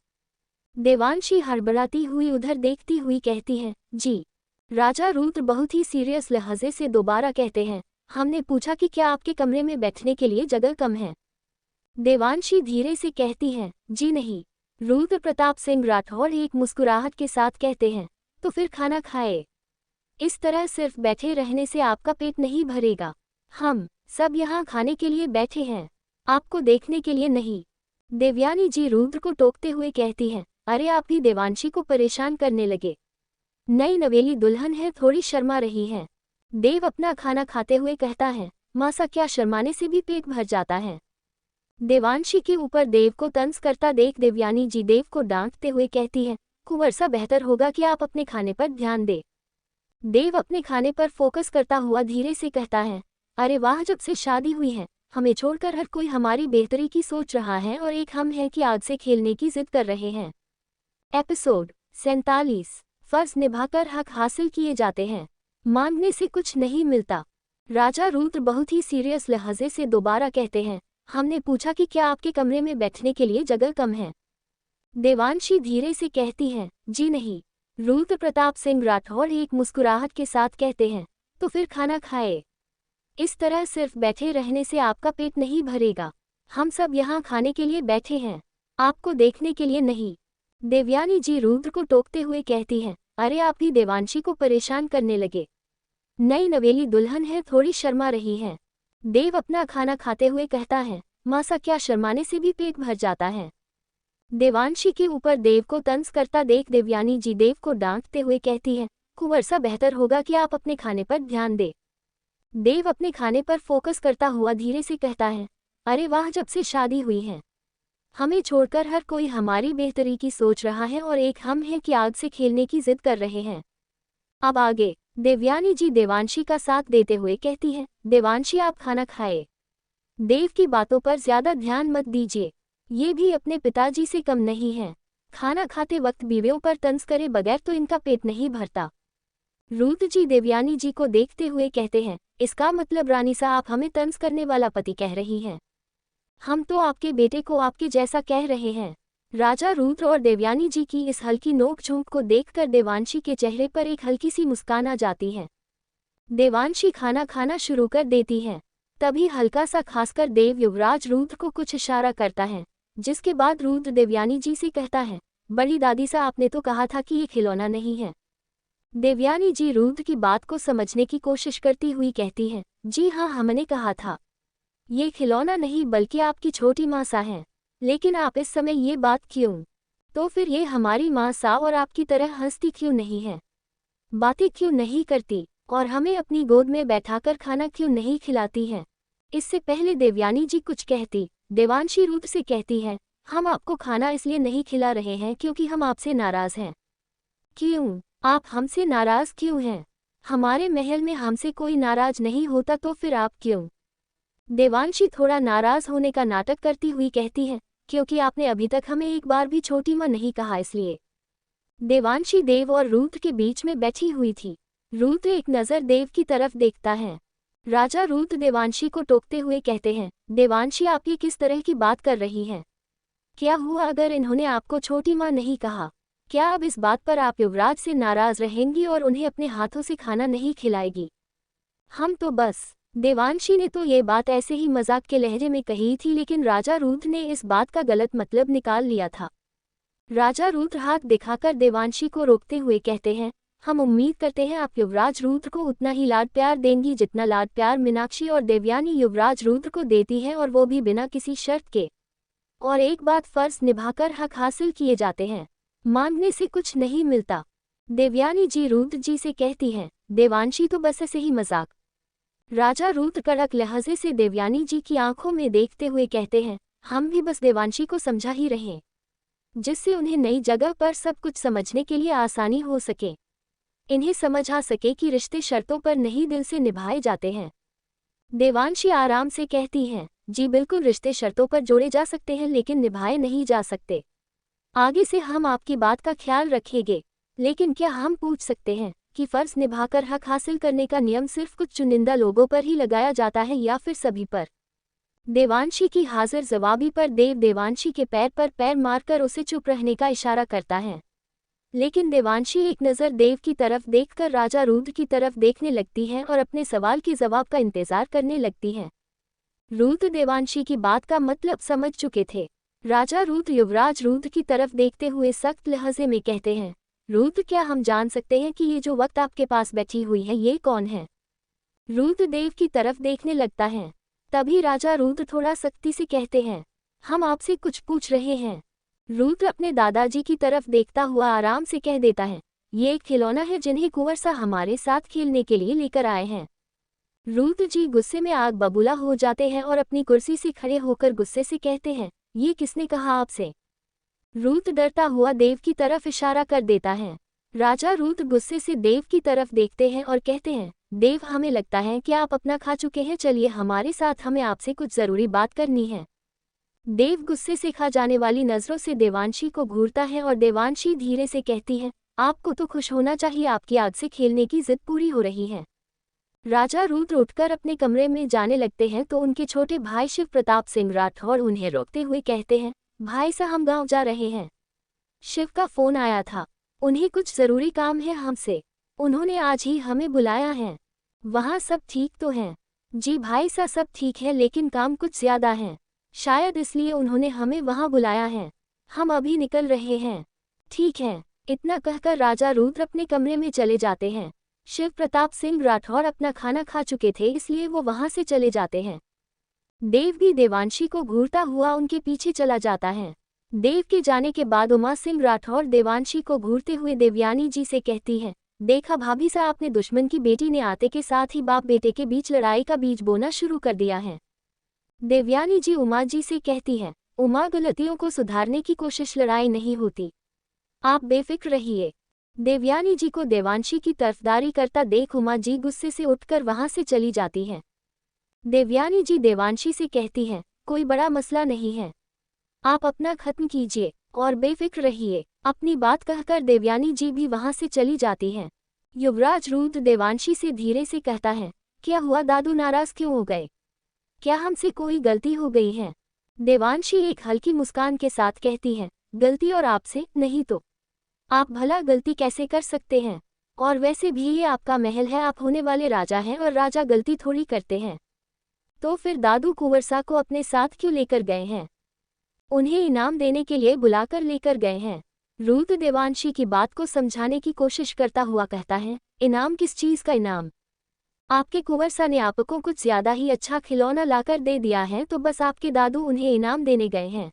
देवांशी हड़बड़ाती हुई उधर देखती हुई कहती है, जी। राजा रुद्र बहुत ही सीरियस लहजे से दोबारा कहते हैं, हमने पूछा कि क्या आपके कमरे में बैठने के लिए जगह कम है? देवांशी धीरे से कहती है, जी नहीं। रुद्र प्रताप सिंह राठौर एक मुस्कुराहट के साथ कहते हैं, तो फिर खाना खाए। इस तरह सिर्फ बैठे रहने से आपका पेट नहीं भरेगा। हम सब यहाँ खाने के लिए बैठे हैं, आपको देखने के लिए नहीं। देवयानी जी रुद्र को टोकते हुए कहती हैं, अरे आप भी देवांशी को परेशान करने लगे। नई नवेली दुल्हन है, थोड़ी शर्मा रही है। देव अपना खाना खाते हुए कहता है, मासा, क्या शर्माने से भी पेट भर जाता है? देवांशी के ऊपर देव को तंज करता देख देवयानी जी देव को डांटते हुए कहती है, कुंवर सा, बेहतर होगा कि आप अपने खाने पर ध्यान दें। देव अपने खाने पर फोकस करता हुआ धीरे से कहता है, अरे वाह, जब से शादी हुई है हमें छोड़कर हर कोई हमारी बेहतरी की सोच रहा है और एक हम हैं कि आज से खेलने की जिद कर रहे हैं। एपिसोड 47। फर्ज निभाकर हक हासिल किए जाते हैं, मांगने से कुछ नहीं मिलता। राजा रुद्र बहुत ही सीरियस लहजे से दोबारा कहते हैं, हमने पूछा कि क्या आपके कमरे में बैठने के लिए जगह कम है? देवांशी धीरे से कहती है, जी नहीं। रुद्र प्रताप सिंह राठौर एक मुस्कुराहट के साथ कहते हैं, तो फिर खाना खाए। इस तरह सिर्फ बैठे रहने से आपका पेट नहीं भरेगा। हम सब यहाँ खाने के लिए बैठे हैं, आपको देखने के लिए नहीं। देवयानी जी रुद्र को टोकते हुए कहती हैं, अरे आप भी देवांशी को परेशान करने लगे। नई नवेली दुल्हन है, थोड़ी शर्मा रही है। देव अपना खाना खाते हुए कहता है, मासा, क्या शर्माने से भी पेट भर जाता है? देवांशी के ऊपर देव को तंज करता देख देवयानी जी देव को डांटते हुए कहती है, कुंवर सा, बेहतर होगा कि आप अपने खाने पर ध्यान दें। देव अपने खाने पर फोकस करता हुआ धीरे से कहता है, अरे वाह, जब से शादी हुई है हमें छोड़कर हर कोई हमारी बेहतरी की सोच रहा है और एक हम हैं कि आज से खेलने की जिद कर रहे हैं। अब आगे देवयानी जी देवांशी का साथ देते हुए कहती है, देवांशी, आप खाना खाए। देव की बातों पर ज्यादा ध्यान मत दीजिए, ये भी अपने पिताजी से कम नहीं है। खाना खाते वक्त बीवियों पर तंज करे बगैर तो इनका पेट नहीं भरता। रुद्र जी देवयानी जी को देखते हुए कहते हैं, इसका मतलब रानी सा आप हमें तंज करने वाला पति कह रही हैं। हम तो आपके बेटे को आपके जैसा कह रहे हैं। राजा रुद्र और देवयानी जी की इस हल्की नोक-झोंक को देखकर देवांशी के चेहरे पर एक हल्की सी मुस्कान आ जाती है। देवांशी खाना खाना शुरू कर देती है। तभी हल्का सा खासकर देव युवराज रुद्र को कुछ इशारा करता है, जिसके बाद रुद्र देवयानी जी से कहता है, बड़ी दादी सा आपने तो कहा था कि ये खिलौना नहीं है। देवयानी जी रुद्र की बात को समझने की कोशिश करती हुई कहती हैं, जी हाँ हमने कहा था। ये खिलौना नहीं बल्कि आपकी छोटी माँ सा है। लेकिन आप इस समय ये बात क्यों? तो फिर ये हमारी माँ सा और आपकी तरह हंसती क्यों नहीं है? बातें क्यों नहीं करती और हमें अपनी गोद में बैठाकर खाना क्यों नहीं खिलाती है? इससे पहले देवयानी जी कुछ कहती, देवांशी रुद्र से कहती है, हम आपको खाना इसलिए नहीं खिला रहे हैं क्योंकि हम आपसे नाराज हैं। क्यों? आप हमसे नाराज क्यों हैं? हमारे महल में हमसे कोई नाराज नहीं होता तो फिर आप क्यों? देवांशी थोड़ा नाराज होने का नाटक करती हुई कहती है, क्योंकि आपने अभी तक हमें एक बार भी छोटी माँ नहीं कहा इसलिए। देवांशी देव और रुद्र के बीच में बैठी हुई थी। रुद्र एक नज़र देव की तरफ देखता है। राजा रुद्र देवांशी को टोकते हुए कहते हैं, देवांशी आप ये किस तरह की बात कर रही हैं? क्या हुआ अगर इन्होंने आपको छोटी माँ नहीं कहा? क्या अब इस बात पर आप युवराज से नाराज रहेंगी और उन्हें अपने हाथों से खाना नहीं खिलाएगी? हम तो बस। देवांशी ने तो ये बात ऐसे ही मजाक के लहजे में कही थी, लेकिन राजा रुद्र ने इस बात का गलत मतलब निकाल लिया था। राजा रुद्र हाथ दिखाकर देवांशी को रोकते हुए कहते हैं, हम उम्मीद करते हैं आप युवराज रुद्र को उतना ही लाड प्यार देंगी जितना लाड प्यार मीनाक्षी और देवयानी युवराज रुद्र को देती हैं, और वो भी बिना किसी शर्त के। और एक बात फर्ज निभाकर हक हासिल किए जाते हैं, मांगने से कुछ नहीं मिलता। देवयानी जी रुद्र जी से कहती हैं, देवांशी तो बस ऐसे ही मजाक। राजा रुद्र कड़क लहजे से देवयानी जी की आंखों में देखते हुए कहते हैं, हम भी बस देवांशी को समझा ही रहे, जिससे उन्हें नई जगह पर सब कुछ समझने के लिए आसानी हो सके। इन्हें समझ आ सके कि रिश्ते शर्तों पर नहीं दिल से निभाए जाते हैं। देवांशी आराम से कहती हैं, जी बिल्कुल रिश्ते शर्तों पर जोड़े जा सकते हैं लेकिन निभाए नहीं जा सकते। आगे से हम आपकी बात का ख्याल रखेंगे, लेकिन क्या हम पूछ सकते हैं कि फर्ज निभाकर हक हासिल करने का नियम सिर्फ कुछ चुनिंदा लोगों पर ही लगाया जाता है या फिर सभी पर? देवांशी की हाजिर जवाबी पर देव देवांशी के पैर पर पैर मारकर उसे चुप रहने का इशारा करता है, लेकिन देवांशी एक नज़र देव की तरफ देखकर राजा रुद्र की तरफ देखने लगती है और अपने सवाल के जवाब का इंतजार करने लगती है। रुद्र देवांशी की बात का मतलब समझ चुके थे। राजा रुद्र युवराज रुद्र की तरफ देखते हुए सख्त लहजे में कहते हैं, रुद्र क्या हम जान सकते हैं कि ये जो वक्त आपके पास बैठी हुई है ये कौन है? रुद्र देव की तरफ देखने लगता है। तभी राजा रुद्र थोड़ा सख्ती से कहते हैं, हम आपसे कुछ पूछ रहे हैं। रुद्र अपने दादाजी की तरफ देखता हुआ आराम से कह देता है, ये एक खिलौना है जिन्हें कुंवर सा हमारे साथ खेलने के लिए लेकर आए हैं। रुद्र जी गुस्से में आग बबूला हो जाते हैं और अपनी कुर्सी से खड़े होकर गुस्से से कहते हैं, ये किसने कहा आपसे? रुद्र डरता हुआ देव की तरफ इशारा कर देता है। राजा रुद्र गुस्से से देव की तरफ देखते हैं और कहते हैं, देव हमें लगता है कि आप अपना खा चुके हैं, चलिए हमारे साथ, हमें आपसे कुछ जरूरी बात करनी है। देव गुस्से से खा जाने वाली नजरों से देवांशी को घूरता है और देवांशी धीरे से कहती है, आपको तो खुश होना चाहिए, आपकी आग से खेलने की जिद पूरी हो रही है। राजा रुद्र उठकर अपने कमरे में जाने लगते हैं तो उनके छोटे भाई शिव प्रताप सिंह राठौर उन्हें रोकते हुए कहते हैं, भाई साहब हम गांव जा रहे हैं। शिव का फोन आया था, उन्हें कुछ जरूरी काम है हमसे, उन्होंने आज ही हमें बुलाया है। वहाँ सब ठीक तो हैं? जी भाई साहब सब ठीक है, लेकिन काम कुछ ज्यादा है, शायद इसलिए उन्होंने हमें वहाँ बुलाया है। हम अभी निकल रहे हैं। ठीक है। इतना कहकर राजा रुद्र अपने कमरे में चले जाते हैं। शिव प्रताप सिंह राठौर अपना खाना खा चुके थे इसलिए वो वहाँ से चले जाते हैं। देव भी देवांशी को घूरता हुआ उनके पीछे चला जाता है। देव के जाने के बाद उमा सिंह राठौर देवांशी को घूरते हुए देवयानी जी से कहती है, देखा भाभी साहब, आपने दुश्मन की बेटी ने आते के साथ ही बाप बेटे के बीच लड़ाई का बीज बोना शुरू कर दिया है। देवयानी जी उमा जी से कहती है, उमा गलतियों को सुधारने की कोशिश लड़ाई नहीं होती, आप बेफिक्र रहिए। देवयानी जी को देवांशी की तरफदारी करता देख उमा जी गुस्से से उठकर वहां से चली जाती है। देवयानी जी देवांशी से कहती हैं, कोई बड़ा मसला नहीं है, आप अपना खत्म कीजिए और बेफिक्र रहिए। अपनी बात कहकर देवयानी जी भी वहां से चली जाती हैं। युवराज रुद्र देवांशी से धीरे से कहता है, क्या हुआ दादू, नाराज क्यों हो गए? क्या हमसे कोई गलती हो गई है? देवांशी एक हल्की मुस्कान के साथ कहती है, गलती और आपसे नहीं तो आप भला गलती कैसे कर सकते हैं? और वैसे भी ये आपका महल है, आप होने वाले राजा हैं और राजा गलती थोड़ी करते हैं। तो फिर दादू कुंवरसा को अपने साथ क्यों लेकर गए हैं? उन्हें इनाम देने के लिए बुलाकर लेकर गए हैं। रुद्र देवांशी की बात को समझाने की कोशिश करता हुआ कहता है, इनाम? किस चीज का इनाम? आपके कुंवरसा ने आपको कुछ ज्यादा ही अच्छा खिलौना लाकर दे दिया है तो बस आपके दादू उन्हें इनाम देने गए हैं।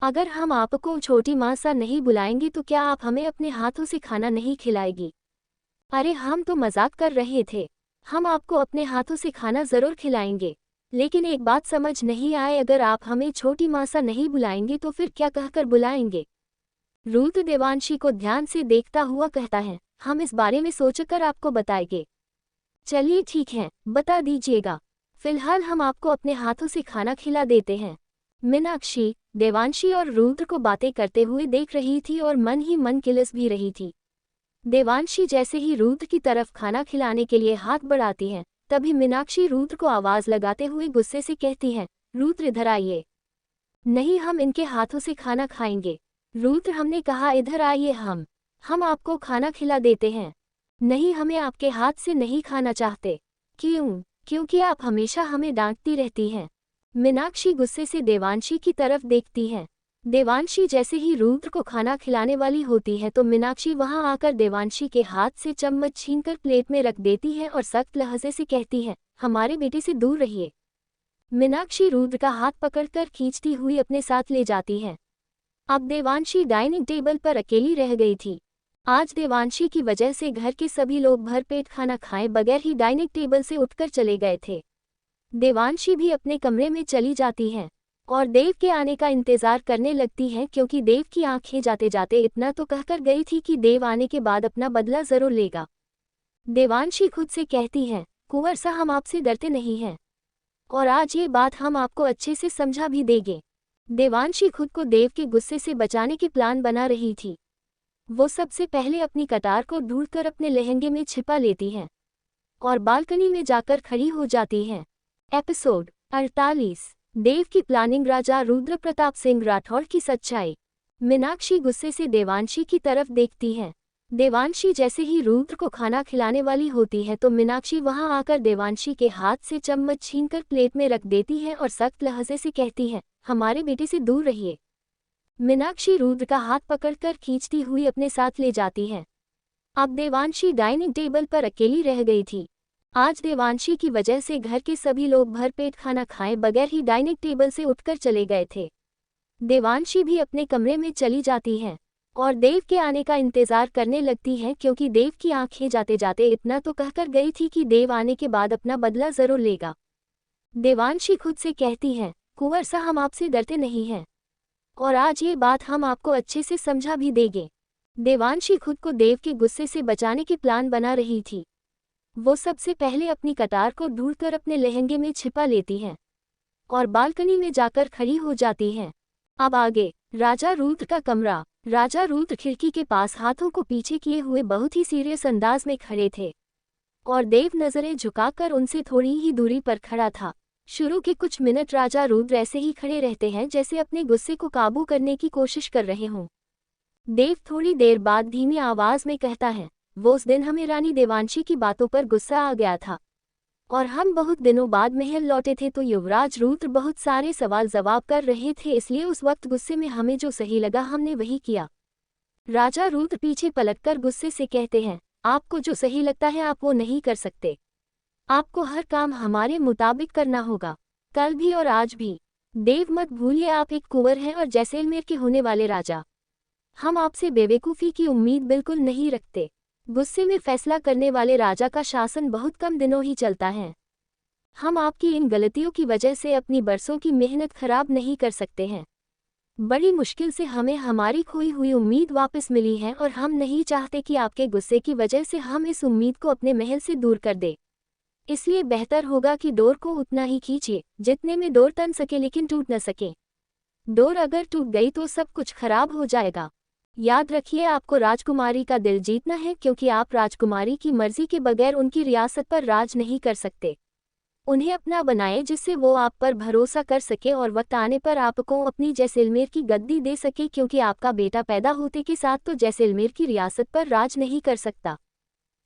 अगर हम आपको छोटी माँ सा नहीं बुलाएंगे तो क्या आप हमें अपने हाथों से खाना नहीं खिलाएगी? अरे हम तो मजाक कर रहे थे, हम आपको अपने हाथों से खाना जरूर खिलाएंगे, लेकिन एक बात समझ नहीं आए, अगर आप हमें छोटी माँ सा नहीं बुलाएंगे तो फिर क्या कहकर बुलाएंगे? रुद्र देवांशी को ध्यान से देखता हुआ कहता है, हम इस बारे में सोचकर आपको बताएंगे। चलिए ठीक है, बता दीजिएगा, फिलहाल हम आपको अपने हाथों से खाना खिला देते हैं। मीनाक्षी देवांशी और रुद्र को बातें करते हुए देख रही थी और मन ही मन किलस भी रही थी। देवांशी जैसे ही रुद्र की तरफ खाना खिलाने के लिए हाथ बढ़ाती है, तभी मीनाक्षी रुद्र को आवाज लगाते हुए गुस्से से कहती है, रुद्र इधर आइए। नहीं, हम इनके हाथों से खाना खाएंगे। रुद्र, हमने कहा इधर आइए, हम आपको खाना खिला देते हैं। नहीं, हमें आपके हाथ से नहीं खाना चाहते। क्यों? क्योंकि आप हमेशा हमें डांटती रहती हैं। मीनाक्षी गुस्से से देवांशी की तरफ देखती है। देवांशी जैसे ही रुद्र को खाना खिलाने वाली होती है तो मीनाक्षी वहां आकर देवांशी के हाथ से चम्मच छीनकर प्लेट में रख देती है और सख्त लहजे से कहती है, हमारे बेटे से दूर रहिए। मीनाक्षी रुद्र का हाथ पकड़कर खींचती हुई अपने साथ ले जाती है। अब देवांशी डाइनिंग टेबल पर अकेली रह गई थी। आज देवांशी की वजह से घर के सभी लोग भरपेट खाना खाए बगैर ही डाइनिंग टेबल से उठकर चले गए थे। देवांशी भी अपने कमरे में चली जाती है और देव के आने का इंतजार करने लगती है, क्योंकि देव की आंखें जाते जाते इतना तो कहकर गई थी कि देव आने के बाद अपना बदला जरूर लेगा। देवांशी खुद से कहती है, कुंवरसा हम आपसे डरते नहीं हैं और आज ये बात हम आपको अच्छे से समझा भी देंगे। देवांशी खुद को देव के गुस्से से बचाने की प्लान बना रही थी। वो सबसे पहले अपनी कटार को ढूंढकर अपने लहंगे में छिपा लेती है और बालकनी में जाकर खड़ी हो जाती है। एपिसोड 48 देव की प्लानिंग, राजा रुद्र प्रताप सिंह राठौड़ की सच्चाई। मीनाक्षी गुस्से से देवांशी की तरफ देखती है। देवांशी जैसे ही रुद्र को खाना खिलाने वाली होती है तो मीनाक्षी वहां आकर देवांशी के हाथ से चम्मच छीनकर प्लेट में रख देती है और सख्त लहजे से कहती है, हमारे बेटे से दूर रहिए। मीनाक्षी रुद्र का हाथ पकड़कर खींचती हुई अपने साथ ले जाती है। अब देवांशी डाइनिंग टेबल पर अकेली रह गई थी। आज देवांशी की वजह से घर के सभी लोग भरपेट खाना खाए बगैर ही डाइनिंग टेबल से उठकर चले गए थे। देवांशी भी अपने कमरे में चली जाती है और देव के आने का इंतजार करने लगती है, क्योंकि देव की आंखें जाते जाते इतना तो कहकर गई थी कि देव आने के बाद अपना बदला जरूर लेगा। देवांशी खुद से कहती है, कुंवरसा हम आपसे डरते नहीं हैं और आज ये बात हम आपको अच्छे से समझा भी देंगे। देवांशी खुद को देव के गुस्से से बचाने की प्लान बना रही थी। वो सबसे पहले अपनी कटार को ढूंढकर अपने लहंगे में छिपा लेती है और बालकनी में जाकर खड़ी हो जाती है। अब आगे राजा रुद्र का कमरा। राजा रुद्र खिड़की के पास हाथों को पीछे किए हुए बहुत ही सीरियस अंदाज में खड़े थे और देव नजरें झुकाकर उनसे थोड़ी ही दूरी पर खड़ा था। शुरू के कुछ मिनट राजा रुद्र ऐसे ही खड़े रहते हैं जैसे अपने गुस्से को काबू करने की कोशिश कर रहे हों। देव थोड़ी देर बाद धीमी आवाज में कहता है, वो उस दिन हमें रानी देवांशी की बातों पर गुस्सा आ गया था और हम बहुत दिनों बाद महल लौटे थे तो युवराज रुद्र बहुत सारे सवाल जवाब कर रहे थे, इसलिए उस वक्त गुस्से में हमें जो सही लगा हमने वही किया। राजा रुद्र पीछे पलटकर गुस्से से कहते हैं, आपको जो सही लगता है आप वो नहीं कर सकते। आपको हर काम हमारे मुताबिक करना होगा, कल भी और आज भी। देव मत भूलिए आप एक कुंवर हैं और जैसलमेर के होने वाले राजा। हम आपसे बेवकूफ़ी की उम्मीद बिल्कुल नहीं रखते। गुस्से में फैसला करने वाले राजा का शासन बहुत कम दिनों ही चलता है। हम आपकी इन गलतियों की वजह से अपनी बरसों की मेहनत खराब नहीं कर सकते हैं। बड़ी मुश्किल से हमें हमारी खोई हुई उम्मीद वापस मिली है और हम नहीं चाहते कि आपके गुस्से की वजह से हम इस उम्मीद को अपने महल से दूर कर दें। इसलिए बेहतर होगा कि डोर को उतना ही खींचिए जितने में डोर तन सके लेकिन टूट न सके। डोर अगर टूट गई तो सब कुछ खराब हो जाएगा। याद रखिए, आपको राजकुमारी का दिल जीतना है, क्योंकि आप राजकुमारी की मर्जी के बगैर उनकी रियासत पर राज नहीं कर सकते। उन्हें अपना बनाए, जिससे वो आप पर भरोसा कर सके और वक्त आने पर आपको अपनी जैसलमेर की गद्दी दे सके, क्योंकि आपका बेटा पैदा होते के साथ तो जैसलमेर की रियासत पर राज नहीं कर सकता।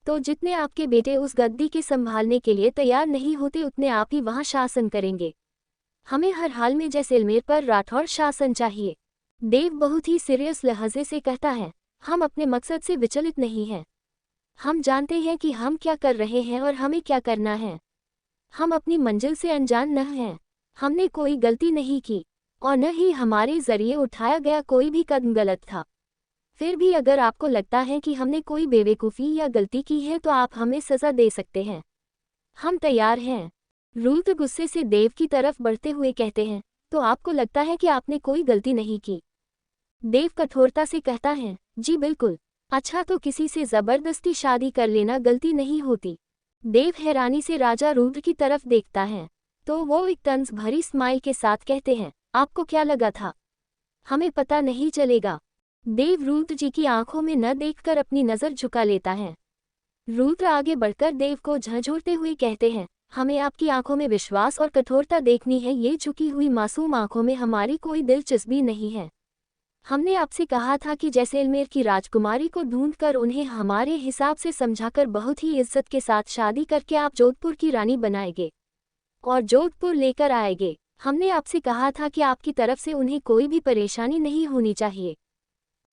तो जितने आपके बेटे उस गद्दी के संभालने के लिए तैयार नहीं होते, उतने आप ही वहां शासन करेंगे। हमें हर हाल में जैसलमेर पर राठौर शासन चाहिए। देव बहुत ही सीरियस लहजे से कहता है। हम अपने मकसद से विचलित नहीं हैं। हम जानते हैं कि हम क्या कर रहे हैं और हमें क्या करना है। हम अपनी मंजिल से अनजान न हैं। हमने कोई गलती नहीं की और न ही हमारे जरिए उठाया गया कोई भी कदम गलत था। फिर भी अगर आपको लगता है कि हमने कोई बेवकूफ़ी या गलती की है तो आप हमें सज़ा दे सकते हैं। हम तैयार हैं। रूथ गुस्से से देव की तरफ बढ़ते हुए कहते हैं, तो आपको लगता है कि आपने कोई गलती नहीं की? देव कठोरता से कहता है, जी बिल्कुल। अच्छा, तो किसी से ज़बरदस्ती शादी कर लेना गलती नहीं होती। देव हैरानी से राजा रुद्र की तरफ देखता है, तो वो एक तंज भरी स्माइल के साथ कहते हैं, आपको क्या लगा था? हमें पता नहीं चलेगा। देव रुद्र जी की आंखों में न देखकर अपनी नज़र झुका लेता है। रुद्र आगे बढ़कर देव को झंझोड़ते हुए कहते हैं, हमें आपकी आंखों में विश्वास और कठोरता देखनी है। ये झुकी हुई मासूम आंखों में हमारी कोई दिलचस्पी नहीं है। हमने आपसे कहा था कि जैसलमेर की राजकुमारी को ढूंढकर उन्हें हमारे हिसाब से समझाकर बहुत ही इज्जत के साथ शादी करके आप जोधपुर की रानी बनाएंगे और जोधपुर लेकर आएंगे। हमने आपसे कहा था कि आपकी तरफ से उन्हें कोई भी परेशानी नहीं होनी चाहिए।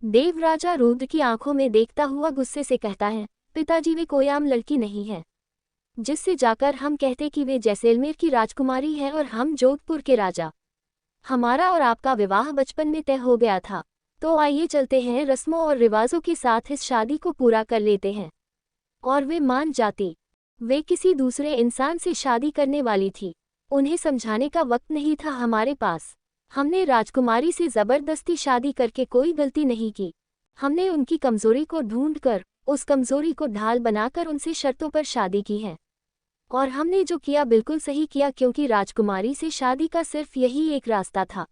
देव राजा रुद्र की आंखों में देखता हुआ गुस्से से कहता है, पिताजी, वे कोई आम लड़की नहीं है जिससे जाकर हम कहते कि वे जैसलमेर की राजकुमारी है और हम जोधपुर के राजा। हमारा और आपका विवाह बचपन में तय हो गया था। तो आइए चलते हैं, रस्मों और रिवाजों के साथ इस शादी को पूरा कर लेते हैं। और वे मान जाती। वे किसी दूसरे इंसान से शादी करने वाली थी। उन्हें समझाने का वक्त नहीं था हमारे पास। हमने राजकुमारी से ज़बरदस्ती शादी करके कोई गलती नहीं की। हमने उनकी कमज़ोरी को ढूंढकर, उस कमज़ोरी को ढाल बनाकर उनसे शर्तों पर शादी की है। और हमने जो किया बिल्कुल सही किया, क्योंकि राजकुमारी से शादी का सिर्फ यही एक रास्ता था।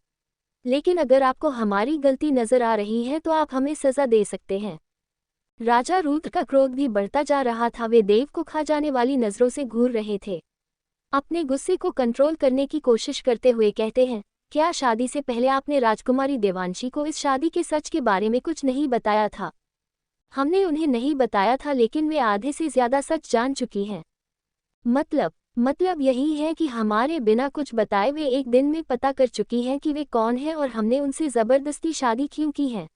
लेकिन अगर आपको हमारी गलती नजर आ रही है तो आप हमें सज़ा दे सकते हैं। राजा रुद्र का क्रोध भी बढ़ता जा रहा था। वे देव को खा जाने वाली नज़रों से घूर रहे थे। अपने गुस्से को कंट्रोल करने की कोशिश करते हुए कहते हैं, क्या शादी से पहले आपने राजकुमारी देवांशी को इस शादी के सच के बारे में कुछ नहीं बताया था? हमने उन्हें नहीं बताया था, लेकिन वे आधे से ज़्यादा सच जान चुकी हैं। मतलब यही है कि हमारे बिना कुछ बताए वे एक दिन में पता कर चुकी हैं कि वे कौन है और हमने उनसे ज़बरदस्ती शादी क्यों की है।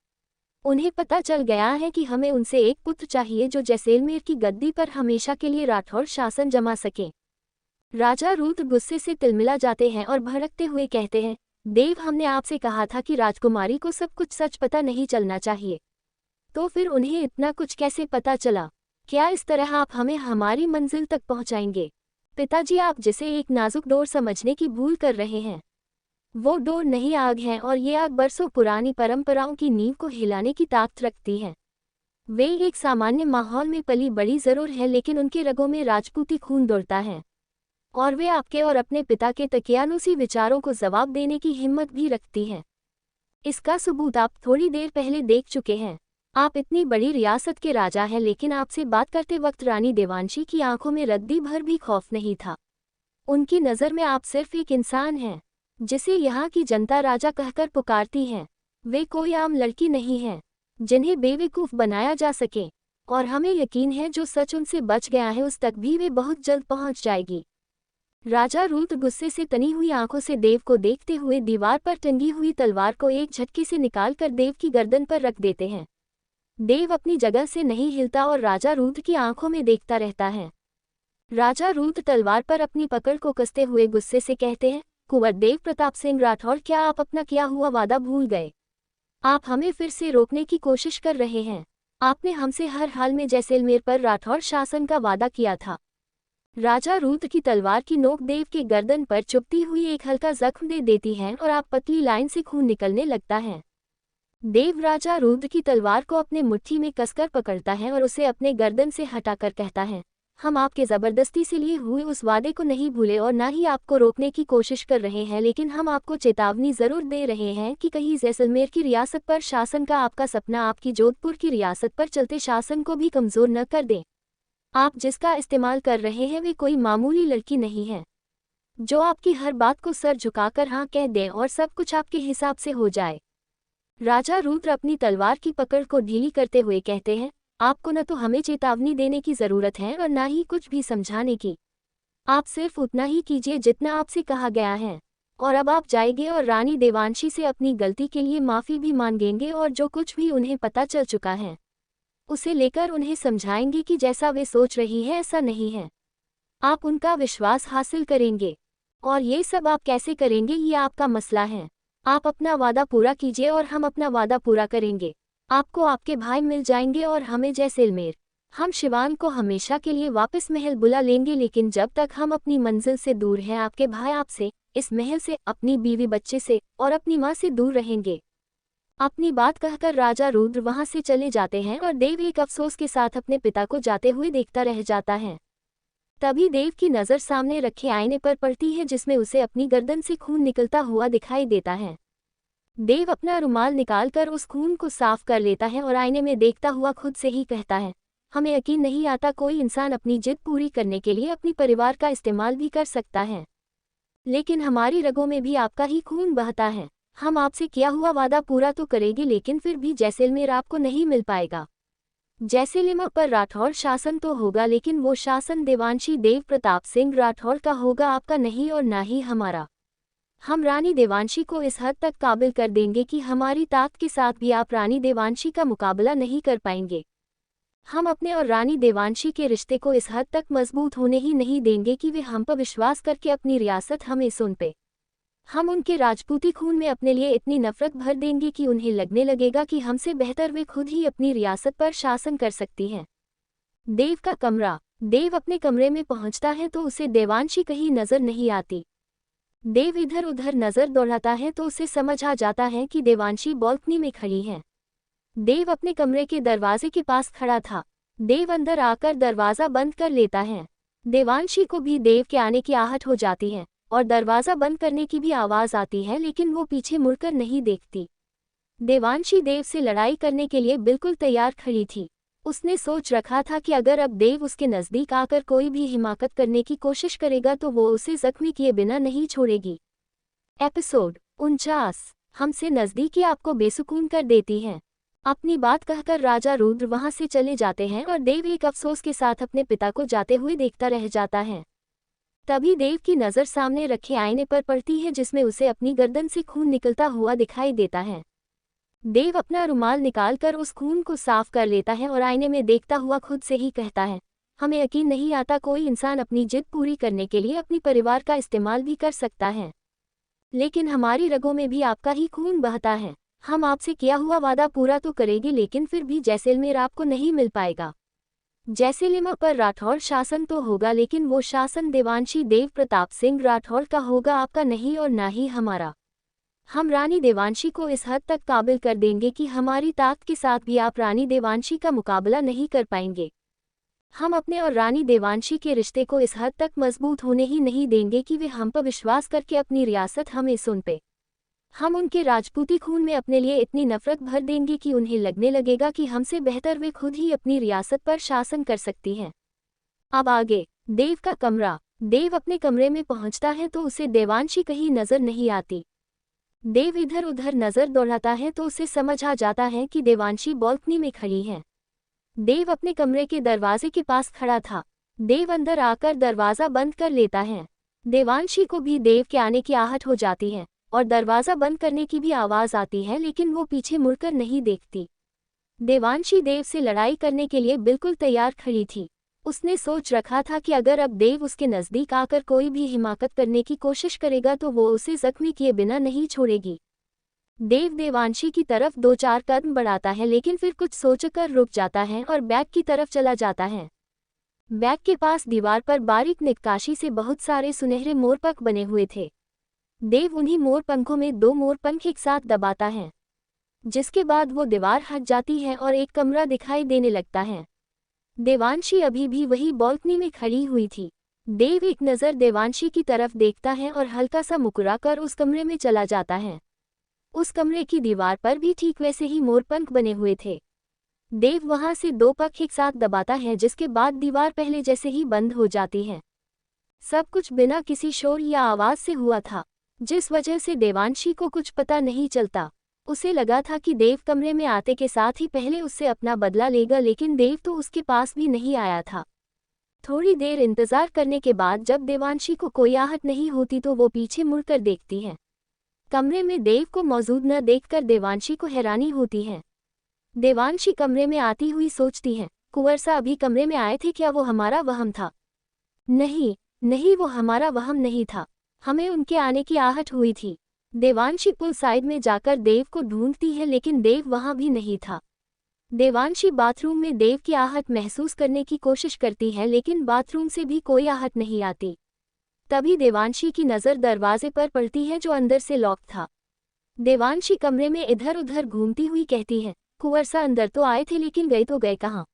उन्हें पता चल गया है कि हमें उनसे एक पुत्र चाहिए जो जैसलमेर की गद्दी पर हमेशा के लिए राठौर शासन जमा सके। राजा रुद्र गुस्से से तिलमिला जाते हैं और भड़कते हुए कहते हैं, देव, हमने आपसे कहा था कि राजकुमारी को सब कुछ सच पता नहीं चलना चाहिए। तो फिर उन्हें इतना कुछ कैसे पता चला? क्या इस तरह आप हमें हमारी मंजिल तक पहुंचाएंगे? पिताजी, आप जिसे एक नाजुक डोर समझने की भूल कर रहे हैं। वो डोर नहीं, आग है, और ये आग बरसों पुरानी परंपराओं की नींव को हिलाने की ताकत रखती है। वे एक सामान्य माहौल में पली बड़ी जरूर है, लेकिन उनके रगों में राजपूती खून दौड़ता है और वे आपके और अपने पिता के तकियानुसी विचारों को जवाब देने की हिम्मत भी रखती है। इसका सबूत आप थोड़ी देर पहले देख चुके हैं। आप इतनी बड़ी रियासत के राजा हैं, लेकिन आपसे बात करते वक्त रानी देवांशी की आंखों में रद्दी भर भी खौफ नहीं था। उनकी नज़र में आप सिर्फ एक इंसान हैं जिसे यहाँ की जनता राजा कहकर पुकारती है। वे कोई आम लड़की नहीं है जिन्हें बेवकूफ़ बनाया जा सके। और हमें यकीन है जो सच उनसे बच गया है उस तक भी वे बहुत जल्द पहुँच जाएगी। राजा रुद्र गुस्से से तनी हुई आंखों से देव को देखते हुए दीवार पर टंगी हुई तलवार को एक झटके से निकालकर देव की गर्दन पर रख देते हैं। देव अपनी जगह से नहीं हिलता और राजा रुद्र की आंखों में देखता रहता है। राजा रुद्र तलवार पर अपनी पकड़ को कसते हुए गुस्से से कहते हैं, कुंवर देव प्रताप सिंह राठौर, क्या आप अपना किया हुआ वादा भूल गए? आप हमें फिर से रोकने की कोशिश कर रहे हैं। आपने हमसे हर हाल में जैसलमेर पर राठौर शासन का वादा किया था। राजा रुद्र की तलवार की नोक देव के गर्दन पर चुभती हुई एक हल्का जख्म दे देती है और आप पतली लाइन से खून निकलने लगता है। देव राजा रुद्र की तलवार को अपने मुट्ठी में कसकर पकड़ता है और उसे अपने गर्दन से हटाकर कहता है, हम आपके ज़बरदस्ती से लिए हुए उस वादे को नहीं भूले और ना ही आपको रोकने की कोशिश कर रहे हैं, लेकिन हम आपको चेतावनी ज़रूर दे रहे हैं कि कहीं जैसलमेर की रियासत पर शासन का आपका सपना आपकी जोधपुर की रियासत पर चलते शासन को भी कमज़ोर न कर दे। आप जिसका इस्तेमाल कर रहे हैं वे कोई मामूली लड़की नहीं है जो आपकी हर बात को सर झुकाकर हाँ कह दे और सब कुछ आपके हिसाब से हो जाए। राजा रुद्र अपनी तलवार की पकड़ को ढीली करते हुए कहते हैं, आपको न तो हमें चेतावनी देने की ज़रूरत है और ना ही कुछ भी समझाने की। आप सिर्फ उतना ही कीजिए जितना आपसे कहा गया है, और अब आप जाएंगे और रानी देवांशी से अपनी गलती के लिए माफ़ी भी मांगेंगे और जो कुछ भी उन्हें पता चल चुका है उसे लेकर उन्हें समझाएंगे कि जैसा वे सोच रही है ऐसा नहीं है। आप उनका विश्वास हासिल करेंगे और ये सब आप कैसे करेंगे ये आपका मसला है। आप अपना वादा पूरा कीजिए और हम अपना वादा पूरा करेंगे। आपको आपके भाई मिल जाएंगे और हमें जैसलमेर। हम शिवान को हमेशा के लिए वापस महल बुला लेंगे, लेकिन जब तक हम अपनी मंजिल से दूर हैं आपके भाई आपसे, इस महल से, अपनी बीवी बच्चे से और अपनी माँ से दूर रहेंगे। अपनी बात कहकर राजा रुद्र वहां से चले जाते हैं और देव एक अफसोस के साथ अपने पिता को जाते हुए देखता रह जाता है। तभी देव की नज़र सामने रखे आईने पर पड़ती है जिसमें उसे अपनी गर्दन से खून निकलता हुआ दिखाई देता है। देव अपना रुमाल निकालकर उस खून को साफ कर लेता है और आईने में देखता हुआ खुद से ही कहता है, हमें यकीन नहीं आता कोई इंसान अपनी जिद पूरी करने के लिए अपनी परिवार का इस्तेमाल भी कर सकता है, लेकिन हमारी रगों में भी आपका ही खून बहता है। हम आपसे किया हुआ वादा पूरा तो करेंगे, लेकिन फिर भी जैसलमेर आपको नहीं मिल पाएगा। जैसलमेर पर राठौर शासन तो होगा, लेकिन वो शासन देवांशी देव प्रताप सिंह राठौर का होगा, आपका नहीं और ना ही हमारा। हम रानी देवांशी को इस हद तक काबिल कर देंगे कि हमारी ताकत के साथ भी आप रानी देवांशी का मुकाबला नहीं कर पाएंगे। हम अपने और रानी देवांशी के रिश्ते को इस हद तक मजबूत होने ही नहीं देंगे कि वे हम पर विश्वास करके अपनी रियासत हमें सुन पे। हम उनके राजपूती खून में अपने लिए इतनी नफरत भर देंगे कि उन्हें लगने लगेगा कि हमसे बेहतर वे खुद ही अपनी रियासत पर शासन कर सकती हैं। देव का कमरा। देव अपने कमरे में पहुंचता है तो उसे देवांशी कहीं नजर नहीं आती। देव इधर उधर नजर दौड़ाता है तो उसे समझ आ जाता है कि देवांशी बालकनी में खड़ी है। देव अपने कमरे के दरवाजे के पास खड़ा था। देव अंदर आकर दरवाज़ा बंद कर लेता है। देवांशी को भी देव के आने की आहट हो जाती है और दरवाज़ा बंद करने की भी आवाज़ आती है, लेकिन वो पीछे मुड़कर नहीं देखती। देवांशी देव से लड़ाई करने के लिए बिल्कुल तैयार खड़ी थी। उसने सोच रखा था कि अगर अब देव उसके नज़दीक आकर कोई भी हिमाकत करने की कोशिश करेगा तो वो उसे जख्मी किए बिना नहीं छोड़ेगी। एपिसोड 49। हमसे नज़दीकी आपको बेसुकून कर देती है। अपनी बात कहकर राजा रुद्र वहां से चले जाते हैं और देव एक अफसोस के साथ अपने पिता को जाते हुए देखता रह जाता है। तभी देव की नज़र सामने रखे आईने पर पड़ती है जिसमें उसे अपनी गर्दन से खून निकलता हुआ दिखाई देता है। देव अपना रुमाल निकालकर उस खून को साफ कर लेता है और आईने में देखता हुआ खुद से ही कहता है, हमें यकीन नहीं आता कोई इंसान अपनी जिद पूरी करने के लिए अपनी परिवार का इस्तेमाल भी कर सकता है, लेकिन हमारी रगों में भी आपका ही खून बहता है। हम आपसे किया हुआ वादा पूरा तो करेंगे, लेकिन फिर भी जैसलमेर आपको नहीं मिल पाएगा। जैसलमेर पर राठौर शासन तो होगा, लेकिन वो शासन देवांशी देव प्रताप सिंह राठौर का होगा, आपका नहीं और ना ही हमारा। हम रानी देवांशी को इस हद तक काबिल कर देंगे कि हमारी ताकत के साथ भी आप रानी देवांशी का मुकाबला नहीं कर पाएंगे। हम अपने और रानी देवांशी के रिश्ते को इस हद तक मजबूत होने ही नहीं देंगे कि वे हम पर विश्वास करके अपनी रियासत हमें सुन पे। हम उनके राजपूती खून में अपने लिए इतनी नफरत भर देंगे कि उन्हें लगने लगेगा कि हमसे बेहतर वे खुद ही अपनी रियासत पर शासन कर सकती हैं। अब आगे। देव का कमरा। देव अपने कमरे में पहुंचता है तो उसे देवांशी कहीं नजर नहीं आती। देव इधर उधर नजर दौड़ाता है तो उसे समझ आ जाता है कि देवांशी बालकनी में खड़ी है। देव अपने कमरे के दरवाजे के पास खड़ा था। देव अंदर आकर दरवाज़ा बंद कर लेता है। देवांशी को भी देव के आने की आहट हो जाती है और दरवाज़ा बंद करने की भी आवाज़ आती है, लेकिन वो पीछे मुड़कर नहीं देखती। देवांशी देव से लड़ाई करने के लिए बिल्कुल तैयार खड़ी थी। उसने सोच रखा था कि अगर अब देव उसके नज़दीक आकर कोई भी हिमाकत करने की कोशिश करेगा तो वो उसे जख्मी किए बिना नहीं छोड़ेगी। देव देवांशी की तरफ 2-4 कदम बढ़ाता है, लेकिन फिर कुछ सोचकर रुक जाता है और बैग की तरफ चला जाता है। बैग के पास दीवार पर बारीक नक्काशी से बहुत सारे सुनहरे मोरपंख बने हुए थे। देव उन्हीं मोरपंखों में 2 मोरपंख एक साथ दबाता है, जिसके बाद वो दीवार हट जाती है और एक कमरा दिखाई देने लगता है। देवांशी अभी भी वही बालकनी में खड़ी हुई थी। देव एक नज़र देवांशी की तरफ देखता है और हल्का सा मुस्कुराकर उस कमरे में चला जाता है। उस कमरे की दीवार पर भी ठीक वैसे ही मोरपंख बने हुए थे। देव वहां से दो पंख एक साथ दबाता है, जिसके बाद दीवार पहले जैसे ही बंद हो जाती है। सब कुछ बिना किसी शोर या आवाज से हुआ था, जिस वजह से देवांशी को कुछ पता नहीं चलता। उसे लगा था कि देव कमरे में आते के साथ ही पहले उससे अपना बदला लेगा, लेकिन देव तो उसके पास भी नहीं आया था। थोड़ी देर इंतजार करने के बाद जब देवांशी को कोई आहट नहीं होती तो वो पीछे मुड़कर देखती है। कमरे में देव को मौजूद न देखकर देवांशी को हैरानी होती है। देवांशी कमरे में आती हुई सोचती है, कुंवर सा अभी कमरे में आए थे क्या? वो हमारा वहम था। नहीं नहीं, वो हमारा वहम नहीं था, हमें उनके आने की आहट हुई थी। देवांशी पुल साइड में जाकर देव को ढूंढती है, लेकिन देव वहां भी नहीं था। देवांशी बाथरूम में देव की आहट महसूस करने की कोशिश करती है, लेकिन बाथरूम से भी कोई आहट नहीं आती। तभी देवांशी की नज़र दरवाजे पर पड़ती है, जो अंदर से लॉक था। देवांशी कमरे में इधर उधर घूमती हुई कहती है, कुंवर सा अंदर तो आए थे, लेकिन गए तो गए कहाँ?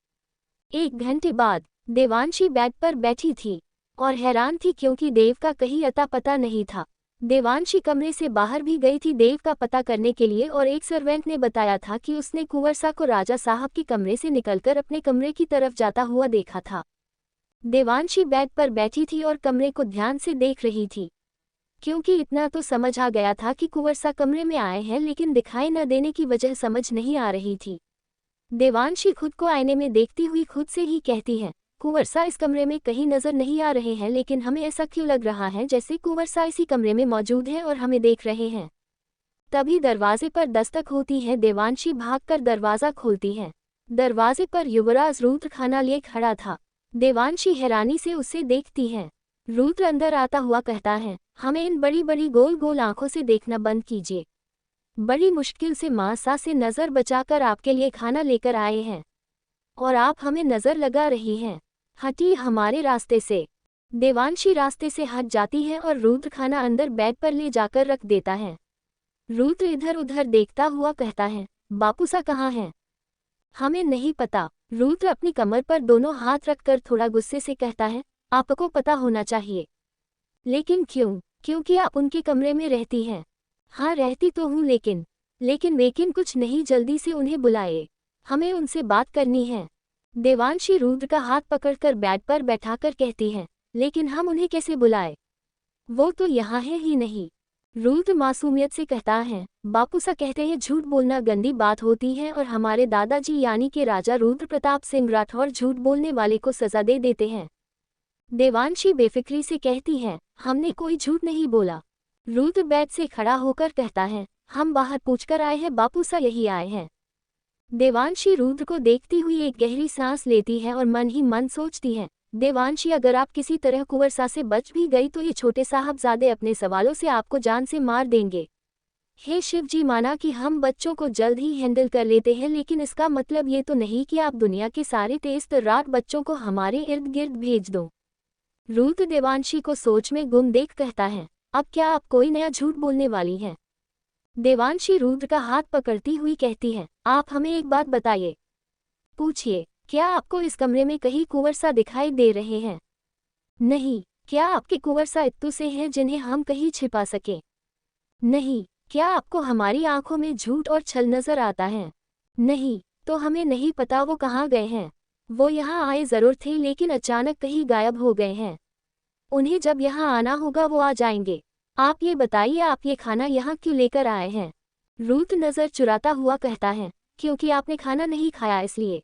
1 घंटे बाद देवांशी बेड पर बैठी थी और हैरान थी, क्योंकि देव का कहीं अता पता नहीं था। देवांशी कमरे से बाहर भी गई थी देव का पता करने के लिए, और एक सर्वेंट ने बताया था कि उसने कुंवर सा को राजा साहब के कमरे से निकलकर अपने कमरे की तरफ जाता हुआ देखा था। देवांशी बेड पर बैठी थी और कमरे को ध्यान से देख रही थी, क्योंकि इतना तो समझ आ गया था कि कुंवर सा कमरे में आए हैं, लेकिन दिखाई न देने की वजह समझ नहीं आ रही थी। देवांशी खुद को आईने में देखती हुई खुद से ही कहती है, कुंवर सा इस कमरे में कहीं नजर नहीं आ रहे हैं, लेकिन हमें ऐसा क्यों लग रहा है जैसे कुंवर सा इसी कमरे में मौजूद है और हमें देख रहे हैं। तभी दरवाजे पर दस्तक होती है। देवांशी भागकर दरवाजा खोलती है। दरवाजे पर युवराज रुद्र खाना लिए खड़ा था। देवांशी हैरानी से उसे देखती है। रुद्र अंदर आता हुआ कहता है, हमें इन बड़ी बड़ी गोल गोल आंखों से देखना बंद कीजिए। बड़ी मुश्किल से मां सा से नजर बचाकर आपके लिए खाना लेकर आए हैं, और आप हमें नजर लगा रही हैं। हटिए हमारे रास्ते से। देवांशी रास्ते से हट जाती है और रुद्र खाना अंदर बेड पर ले जाकर रख देता है। रुद्र इधर उधर देखता हुआ कहता है, बापू सा कहाँ हैं? हमें नहीं पता। रुद्र अपनी कमर पर दोनों हाथ रखकर थोड़ा गुस्से से कहता है, आपको पता होना चाहिए। लेकिन क्यों? क्योंकि आप उनके कमरे में रहती हैं। हाँ रहती तो हूँ, लेकिन कुछ नहीं, जल्दी से उन्हें बुलाए, हमें उनसे बात करनी है। देवांशी रुद्र का हाथ पकड़कर बेड पर बैठाकर कहती है, लेकिन हम उन्हें कैसे बुलाए? वो तो यहाँ है ही नहीं। रुद्र मासूमियत से कहता है, बापू सा कहते हैं झूठ बोलना गंदी बात होती है, और हमारे दादाजी यानी कि राजा रुद्र प्रताप सिंह राठौर झूठ बोलने वाले को सजा दे देते हैं। देवांशी बेफिक्री से कहती है, हमने कोई झूठ नहीं बोला। रुद्र बेड से खड़ा होकर कहता है, हम बाहर पूछकर आए हैं, बापू सा यही आए हैं। देवांशी रुद्र को देखती हुई एक गहरी सांस लेती है और मन ही मन सोचती है, देवांशी अगर आप किसी तरह कुंवर सा से बच भी गई तो ये छोटे साहबजादे अपने सवालों से आपको जान से मार देंगे। हे शिव जी, माना कि हम बच्चों को जल्द ही हैंडल कर लेते हैं, लेकिन इसका मतलब ये तो नहीं कि आप दुनिया के सारे तेज तर्रार बच्चों को हमारे इर्द गिर्द भेज दो। रुद्र देवांशी को सोच में गुम देख कहता है, अब क्या आप कोई नया झूठ बोलने वाली हैं? देवांशी रुद्र का हाथ पकड़ती हुई कहती है, आप हमें एक बात बताइए। पूछिए, क्या आपको इस कमरे में कहीं कुंवर सा दिखाई दे रहे हैं? नहीं। क्या आपके कुंवर सा इत्तू से हैं जिन्हें हम कहीं छिपा सके? नहीं। क्या आपको हमारी आंखों में झूठ और छल नजर आता है? नहीं। तो हमें नहीं पता वो कहाँ गए हैं। वो यहाँ आए जरूर थे, लेकिन अचानक कहीं गायब हो गए हैं। उन्हें जब यहाँ आना होगा वो आ जाएंगे। आप ये बताइए, आप ये खाना यहाँ क्यों लेकर आए हैं? रुद्र नजर चुराता हुआ कहता है, क्योंकि आपने खाना नहीं खाया इसलिए।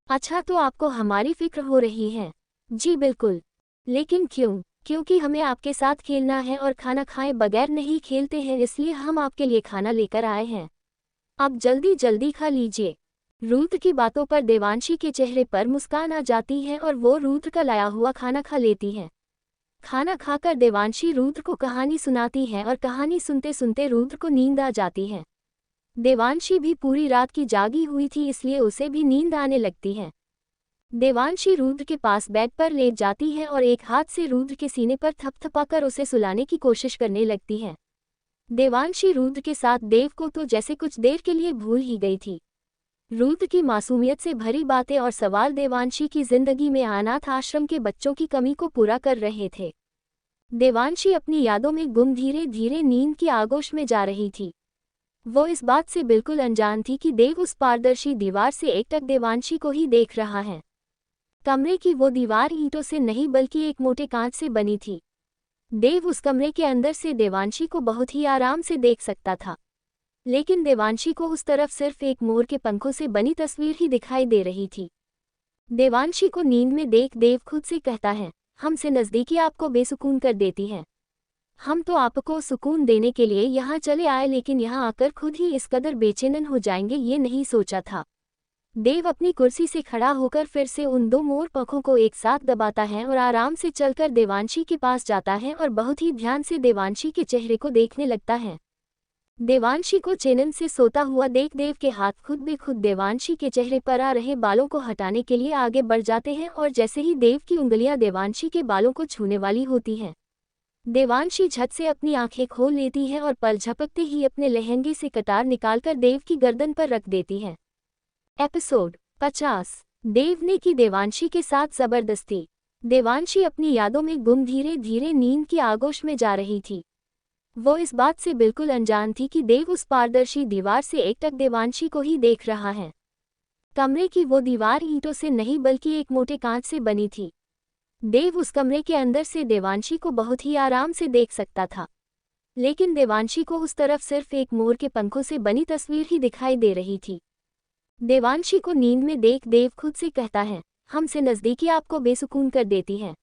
अच्छा, तो आपको हमारी फिक्र हो रही है? जी बिल्कुल। लेकिन क्यों? क्योंकि हमें आपके साथ खेलना है और खाना खाए बगैर नहीं खेलते हैं, इसलिए हम आपके लिए खाना लेकर आए हैं। आप जल्दी जल्दी खा लीजिए। रुद्र की बातों पर देवांशी के चेहरे पर मुस्कान आ जाती है और वो रुद्र का लाया हुआ खाना खा लेती है। खाना खाकर देवांशी रुद्र को कहानी सुनाती है और कहानी सुनते सुनते रुद्र को नींद आ जाती है। देवांशी भी पूरी रात की जागी हुई थी, इसलिए उसे भी नींद आने लगती है। देवांशी रुद्र के पास बेड पर लेट जाती है और एक हाथ से रुद्र के सीने पर थपथपाकर उसे सुलाने की कोशिश करने लगती है। देवांशी रुद्र के साथ देव को तो जैसे कुछ देर के लिए भूल ही गई थी। रूथ की मासूमियत से भरी बातें और सवाल देवांशी की जिंदगी में अनाथ आश्रम के बच्चों की कमी को पूरा कर रहे थे। देवांशी अपनी यादों में गुम धीरे धीरे नींद की आगोश में जा रही थी। वो इस बात से बिल्कुल अनजान थी कि देव उस पारदर्शी दीवार से एकटक देवांशी को ही देख रहा है। कमरे की वो दीवार ईंटों से नहीं बल्कि एक मोटे कांच से बनी थी। देव उस कमरे के अंदर से देवांशी को बहुत ही आराम से देख सकता था, लेकिन देवांशी को उस तरफ सिर्फ एक मोर के पंखों से बनी तस्वीर ही दिखाई दे रही थी। देवांशी को नींद में देख देव खुद से कहता है, हमसे नज़दीकी आपको बेसुकून कर देती है। हम तो आपको सुकून देने के लिए यहाँ चले आए, लेकिन यहाँ आकर खुद ही इस कदर बेचैन हो जाएंगे ये नहीं सोचा था। देव अपनी कुर्सी से खड़ा होकर फिर से उन दो मोर पंखों को एक साथ दबाता है और आराम से चलकर देवांशी के पास जाता है और बहुत ही ध्यान से देवांशी के चेहरे को देखने लगता है। देवांशी को चैनन से सोता हुआ देख देव के हाथ खुद ब खुद देवांशी के चेहरे पर आ रहे बालों को हटाने के लिए आगे बढ़ जाते हैं और जैसे ही देव की उंगलियां देवांशी के बालों को छूने वाली होती हैं, देवांशी झट से अपनी आंखें खोल लेती है और पल झपकते ही अपने लहंगे से कटार निकालकर देव की गर्दन पर रख देती है। एपिसोड 50। देव ने की देवांशी के साथ जबरदस्ती। देवांशी अपनी यादों में गुम धीरे धीरे नींद की आगोश में जा रही थी। वो इस बात से बिल्कुल अनजान थी कि देव उस पारदर्शी दीवार से एकटक देवांशी को ही देख रहा है। कमरे की वो दीवार ईंटों से नहीं बल्कि एक मोटे कांच से बनी थी। देव उस कमरे के अंदर से देवांशी को बहुत ही आराम से देख सकता था, लेकिन देवांशी को उस तरफ सिर्फ एक मोर के पंखों से बनी तस्वीर ही दिखाई दे रही थी। देवांशी को नींद में देख देव खुद से कहता है, हमसे नज़दीकी आपको बेसुकून कर देती है।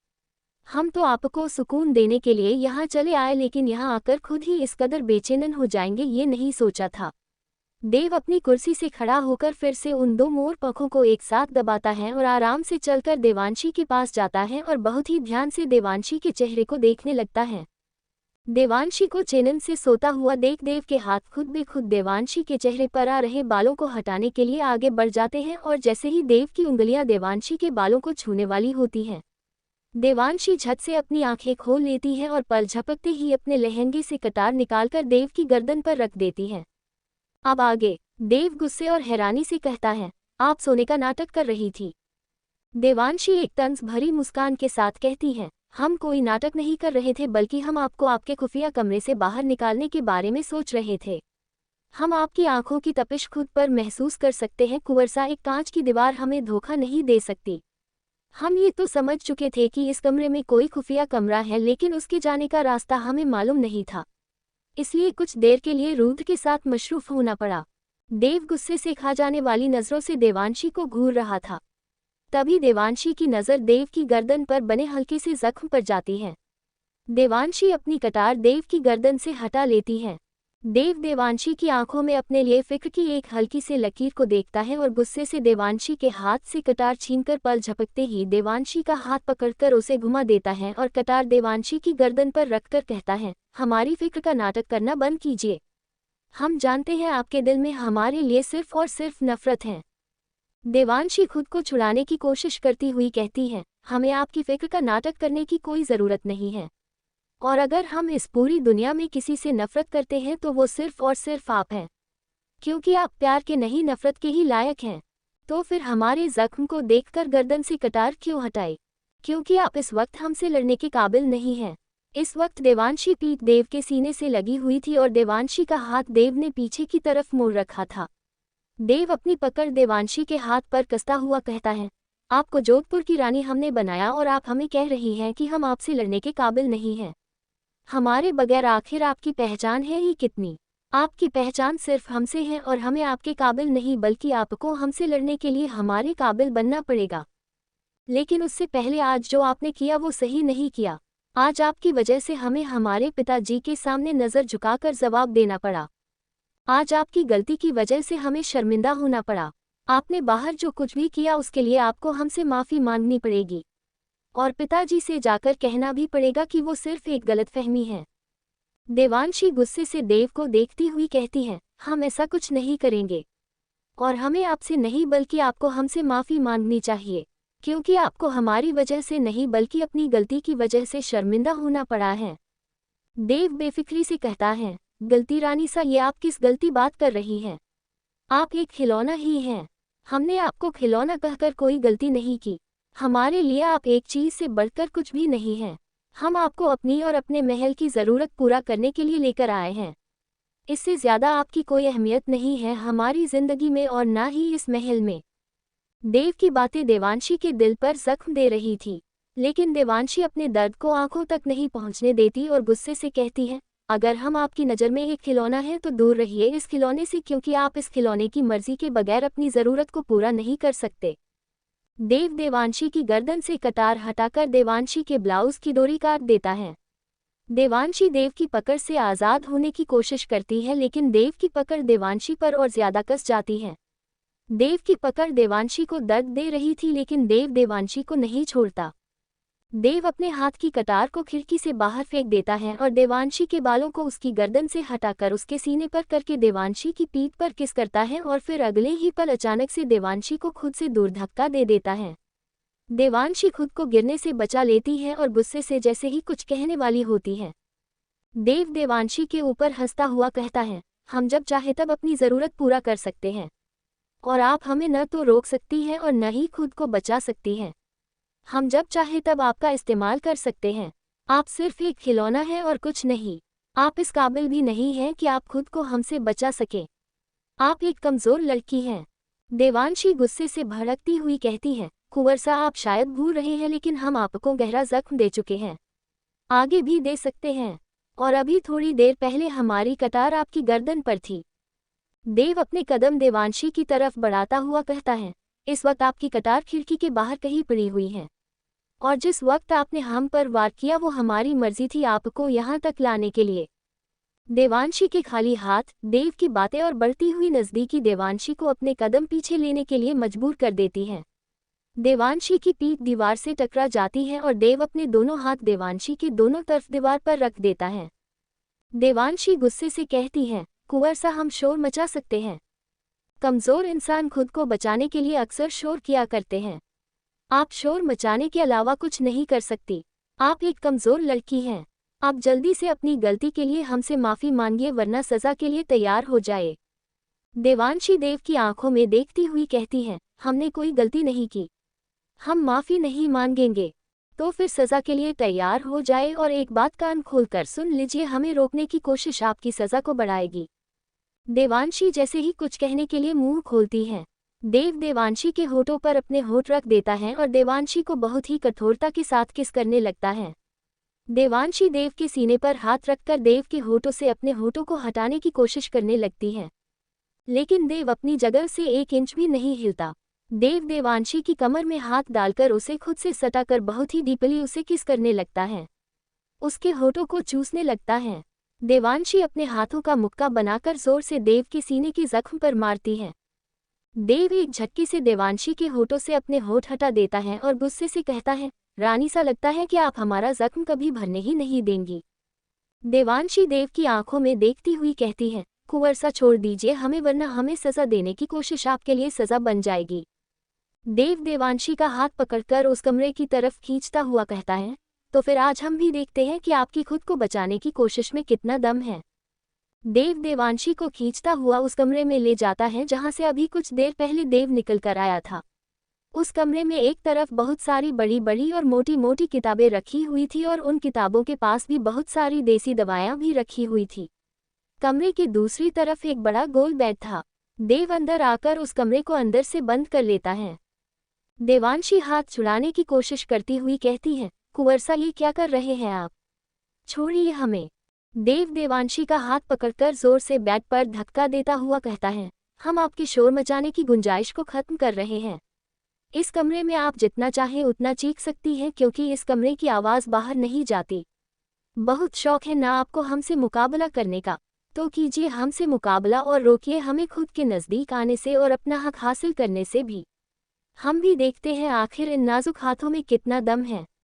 हम तो आपको सुकून देने के लिए यहाँ चले आए, लेकिन यहाँ आकर खुद ही इस कदर बेचैन हो जाएंगे ये नहीं सोचा था। देव अपनी कुर्सी से खड़ा होकर फिर से उन दो मोर पंखों को एक साथ दबाता है और आराम से चलकर देवांशी के पास जाता है और बहुत ही ध्यान से देवांशी के चेहरे को देखने लगता है। देवांशी को चैनन से सोता हुआ देख देव के हाथ खुद ब खुद देवांशी के चेहरे पर आ रहे बालों को हटाने के लिए आगे बढ़ जाते हैं और जैसे ही देव की उंगलियां देवांशी के बालों को छूने वाली होती हैं, देवांशी झट से अपनी आंखें खोल लेती है और पल झपकते ही अपने लहंगे से कटार निकालकर देव की गर्दन पर रख देती है। अब आगे देव गुस्से और हैरानी से कहता है, आप सोने का नाटक कर रही थी। देवांशी एक तंज भरी मुस्कान के साथ कहती है, हम कोई नाटक नहीं कर रहे थे, बल्कि हम आपको आपके खुफिया कमरे से बाहर निकालने के बारे में सोच रहे थे। हम आपकी आंखों की तपिश खुद पर महसूस कर सकते हैं कुंवरसा, एक कांच की दीवार हमें धोखा नहीं दे सकती। हम ये तो समझ चुके थे कि इस कमरे में कोई खुफिया कमरा है, लेकिन उसके जाने का रास्ता हमें मालूम नहीं था, इसलिए कुछ देर के लिए रूथ के साथ मशरूफ होना पड़ा। देव गुस्से से खा जाने वाली नज़रों से देवांशी को घूर रहा था। तभी देवांशी की नज़र देव की गर्दन पर बने हल्के से जख्म पर जाती है। देवांशी अपनी कटार देव की गर्दन से हटा लेती है। देव देवांशी की आंखों में अपने लिए फिक्र की एक हल्की से लकीर को देखता है और गुस्से से देवांशी के हाथ से कटार छीनकर पल झपकते ही देवांशी का हाथ पकड़कर उसे घुमा देता है और कटार देवांशी की गर्दन पर रखकर कहता है, हमारी फिक्र का नाटक करना बंद कीजिए। हम जानते हैं आपके दिल में हमारे लिए सिर्फ और सिर्फ नफरत है। देवांशी खुद को छुड़ाने की कोशिश करती हुई कहती है, हमें आपकी फिक्र का नाटक करने की कोई ज़रूरत नहीं है, और अगर हम इस पूरी दुनिया में किसी से नफरत करते हैं तो वो सिर्फ और सिर्फ आप हैं, क्योंकि आप प्यार के नहीं नफरत के ही लायक हैं। तो फिर हमारे जख्म को देखकर गर्दन से कटार क्यों हटाए? क्योंकि आप इस वक्त हमसे लड़ने के काबिल नहीं हैं। इस वक्त देवांशी पीठ देव के सीने से लगी हुई थी और देवांशी का हाथ देव ने पीछे की तरफ मोड़ रखा था। देव अपनी पकड़ देवांशी के हाथ पर कसता हुआ कहता है, आपको जोधपुर की रानी हमने बनाया और आप हमें कह रही हैं कि हम आपसे लड़ने के काबिल नहीं हैं। हमारे बगैर आखिर आपकी पहचान है ही कितनी? आपकी पहचान सिर्फ हमसे है और हमें आपके काबिल नहीं, बल्कि आपको हमसे लड़ने के लिए हमारे काबिल बनना पड़ेगा। लेकिन उससे पहले आज जो आपने किया वो सही नहीं किया। आज आपकी वजह से हमें हमारे पिताजी के सामने नज़र झुकाकर जवाब देना पड़ा। आज आपकी गलती की वजह से हमें शर्मिंदा होना पड़ा। आपने बाहर जो कुछ भी किया उसके लिए आपको हमसे माफ़ी मांगनी पड़ेगी, और पिताजी से जाकर कहना भी पड़ेगा कि वो सिर्फ एक गलतफहमी है। देवांशी गुस्से से देव को देखती हुई कहती है, हम ऐसा कुछ नहीं करेंगे, और हमें आपसे नहीं बल्कि आपको हमसे माफ़ी मांगनी चाहिए, क्योंकि आपको हमारी वजह से नहीं बल्कि अपनी गलती की वजह से शर्मिंदा होना पड़ा है। देव बेफिक्री से कहता है, गलती रानी सा, ये आप किस गलती बात कर रही हैं? आप एक खिलौना ही हैं। हमने आपको खिलौना कहकर कोई गलती नहीं की। हमारे लिए आप एक चीज़ से बढ़कर कुछ भी नहीं हैं। हम आपको अपनी और अपने महल की ज़रूरत पूरा करने के लिए लेकर आए हैं। इससे ज़्यादा आपकी कोई अहमियत नहीं है हमारी ज़िंदगी में और ना ही इस महल में। देव की बातें देवांशी के दिल पर जख्म दे रही थी, लेकिन देवांशी अपने दर्द को आंखों तक नहीं पहुंचने देती और गुस्से से कहती है, अगर हम आपकी नज़र में एक खिलौना है तो दूर रहिए इस खिलौने से, क्योंकि आप इस खिलौने की मर्जी के बगैर अपनी ज़रूरत को पूरा नहीं कर सकते। देव देवांशी की गर्दन से कटार हटाकर देवांशी के ब्लाउज की डोरी काट देता है। देवांशी देव की पकड़ से आज़ाद होने की कोशिश करती है, लेकिन देव की पकड़ देवांशी पर और ज़्यादा कस जाती है। देव की पकड़ देवांशी को दर्द दे रही थी, लेकिन देव देवांशी को नहीं छोड़ता। देव अपने हाथ की कटार को खिड़की से बाहर फेंक देता है और देवांशी के बालों को उसकी गर्दन से हटाकर उसके सीने पर करके देवांशी की पीठ पर किस करता है और फिर अगले ही पल अचानक से देवांशी को खुद से दूर धक्का दे देता है। देवांशी खुद को गिरने से बचा लेती है और गुस्से से जैसे ही कुछ कहने वाली होती है। देव देवांशी के ऊपर हंसता हुआ कहता है, हम जब चाहे तब अपनी ज़रूरत पूरा कर सकते हैं और आप हमें न तो रोक सकती हैं और न ही खुद को बचा सकती हैं। हम जब चाहे तब आपका इस्तेमाल कर सकते हैं। आप सिर्फ एक खिलौना है और कुछ नहीं। आप इस काबिल भी नहीं हैं कि आप खुद को हमसे बचा सकें। आप एक कमज़ोर लड़की हैं। देवांशी गुस्से से भड़कती हुई कहती है, कुंवर सा आप शायद भूल रहे हैं, लेकिन हम आपको गहरा जख्म दे चुके हैं, आगे भी दे सकते हैं, और अभी थोड़ी देर पहले हमारी कटार आपकी गर्दन पर थी। देव अपने कदम देवांशी की तरफ बढ़ाता हुआ कहता है, इस वक्त आपकी कटार खिड़की के बाहर कहीं पड़ी हुई है, और जिस वक्त आपने हम पर वार किया वो हमारी मर्जी थी आपको यहाँ तक लाने के लिए। देवांशी के खाली हाथ देव की बातें और बढ़ती हुई नज़दीकी देवांशी को अपने कदम पीछे लेने के लिए मजबूर कर देती हैं। देवांशी की पीठ दीवार से टकरा जाती है और देव अपने दोनों हाथ देवांशी के दोनों तरफ दीवार पर रख देता है। देवांशी गुस्से से कहती है, कुंवर सा हम शोर मचा सकते हैं। कमज़ोर इंसान खुद को बचाने के लिए अक्सर शोर किया करते हैं। आप शोर मचाने के अलावा कुछ नहीं कर सकती। आप एक कमज़ोर लड़की हैं। आप जल्दी से अपनी गलती के लिए हमसे माफ़ी मांगिए, वरना सज़ा के लिए तैयार हो जाए। देवांशी देव की आंखों में देखती हुई कहती है, हमने कोई गलती नहीं की, हम माफ़ी नहीं मांगेंगे। तो फिर सज़ा के लिए तैयार हो जाए, और एक बात कान खोलकर सुन लीजिए, हमें रोकने की कोशिश आपकी सज़ा को बढ़ाएगी। देवांशी जैसे ही कुछ कहने के लिए मुंह खोलती है, देव देवांशी के होठों पर अपने होठ रख देता है और देवांशी को बहुत ही कठोरता के साथ किस करने लगता है। देवांशी देव के सीने पर हाथ रखकर देव के होठों से अपने होठों को हटाने की कोशिश करने लगती है, लेकिन देव अपनी जगह से 1 इंच भी नहीं हिलता। देव देवांशी की कमर में हाथ डालकर उसे खुद से सटाकर बहुत ही डीपली उसे किस करने लगता है, उसके होठों को चूसने लगता है। देवांशी अपने हाथों का मुक्का बनाकर जोर से देव के सीने के जख्म पर मारती है। देव एक झटके से देवांशी के होठों से अपने होठ हटा देता है और गुस्से से कहता है, रानी सा लगता है कि आप हमारा जख्म कभी भरने ही नहीं देंगी। देवांशी देव की आंखों में देखती हुई कहती है, कुंवर सा छोड़ दीजिए हमें, वरना हमें सज़ा देने की कोशिश आपके लिए सज़ा बन जाएगी। देव देवांशी का हाथ पकड़कर उस कमरे की तरफ खींचता हुआ कहता है, तो फिर आज हम भी देखते हैं कि आपकी खुद को बचाने की कोशिश में कितना दम है। देव देवांशी को खींचता हुआ उस कमरे में ले जाता है जहां से अभी कुछ देर पहले देव निकल कर आया था। उस कमरे में एक तरफ बहुत सारी बड़ी बड़ी और मोटी मोटी किताबें रखी हुई थी और उन किताबों के पास भी बहुत सारी देसी दवाएं भी रखी हुई थी। कमरे के दूसरी तरफ एक बड़ा गोल बेड था। देव अंदर आकर उस कमरे को अंदर से बंद कर लेता है। देवांशी हाथ छुड़ाने की कोशिश करती हुई कहती है, कुंवर सा ये क्या कर रहे हैं आप, छोड़िए हमें। देव देवांशी का हाथ पकड़कर जोर से बेड पर धक्का देता हुआ कहता है, हम आपके शोर मचाने की गुंजाइश को खत्म कर रहे हैं। इस कमरे में आप जितना चाहें उतना चीख सकती हैं, क्योंकि इस कमरे की आवाज़ बाहर नहीं जाती। बहुत शौक है ना आपको हमसे मुकाबला करने का, तो कीजिए हमसे मुकाबला और रोकिए हमें खुद के नज़दीक आने से और अपना हक हासिल करने से भी। हम भी देखते हैं आखिर इन नाजुक हाथों में कितना दम है।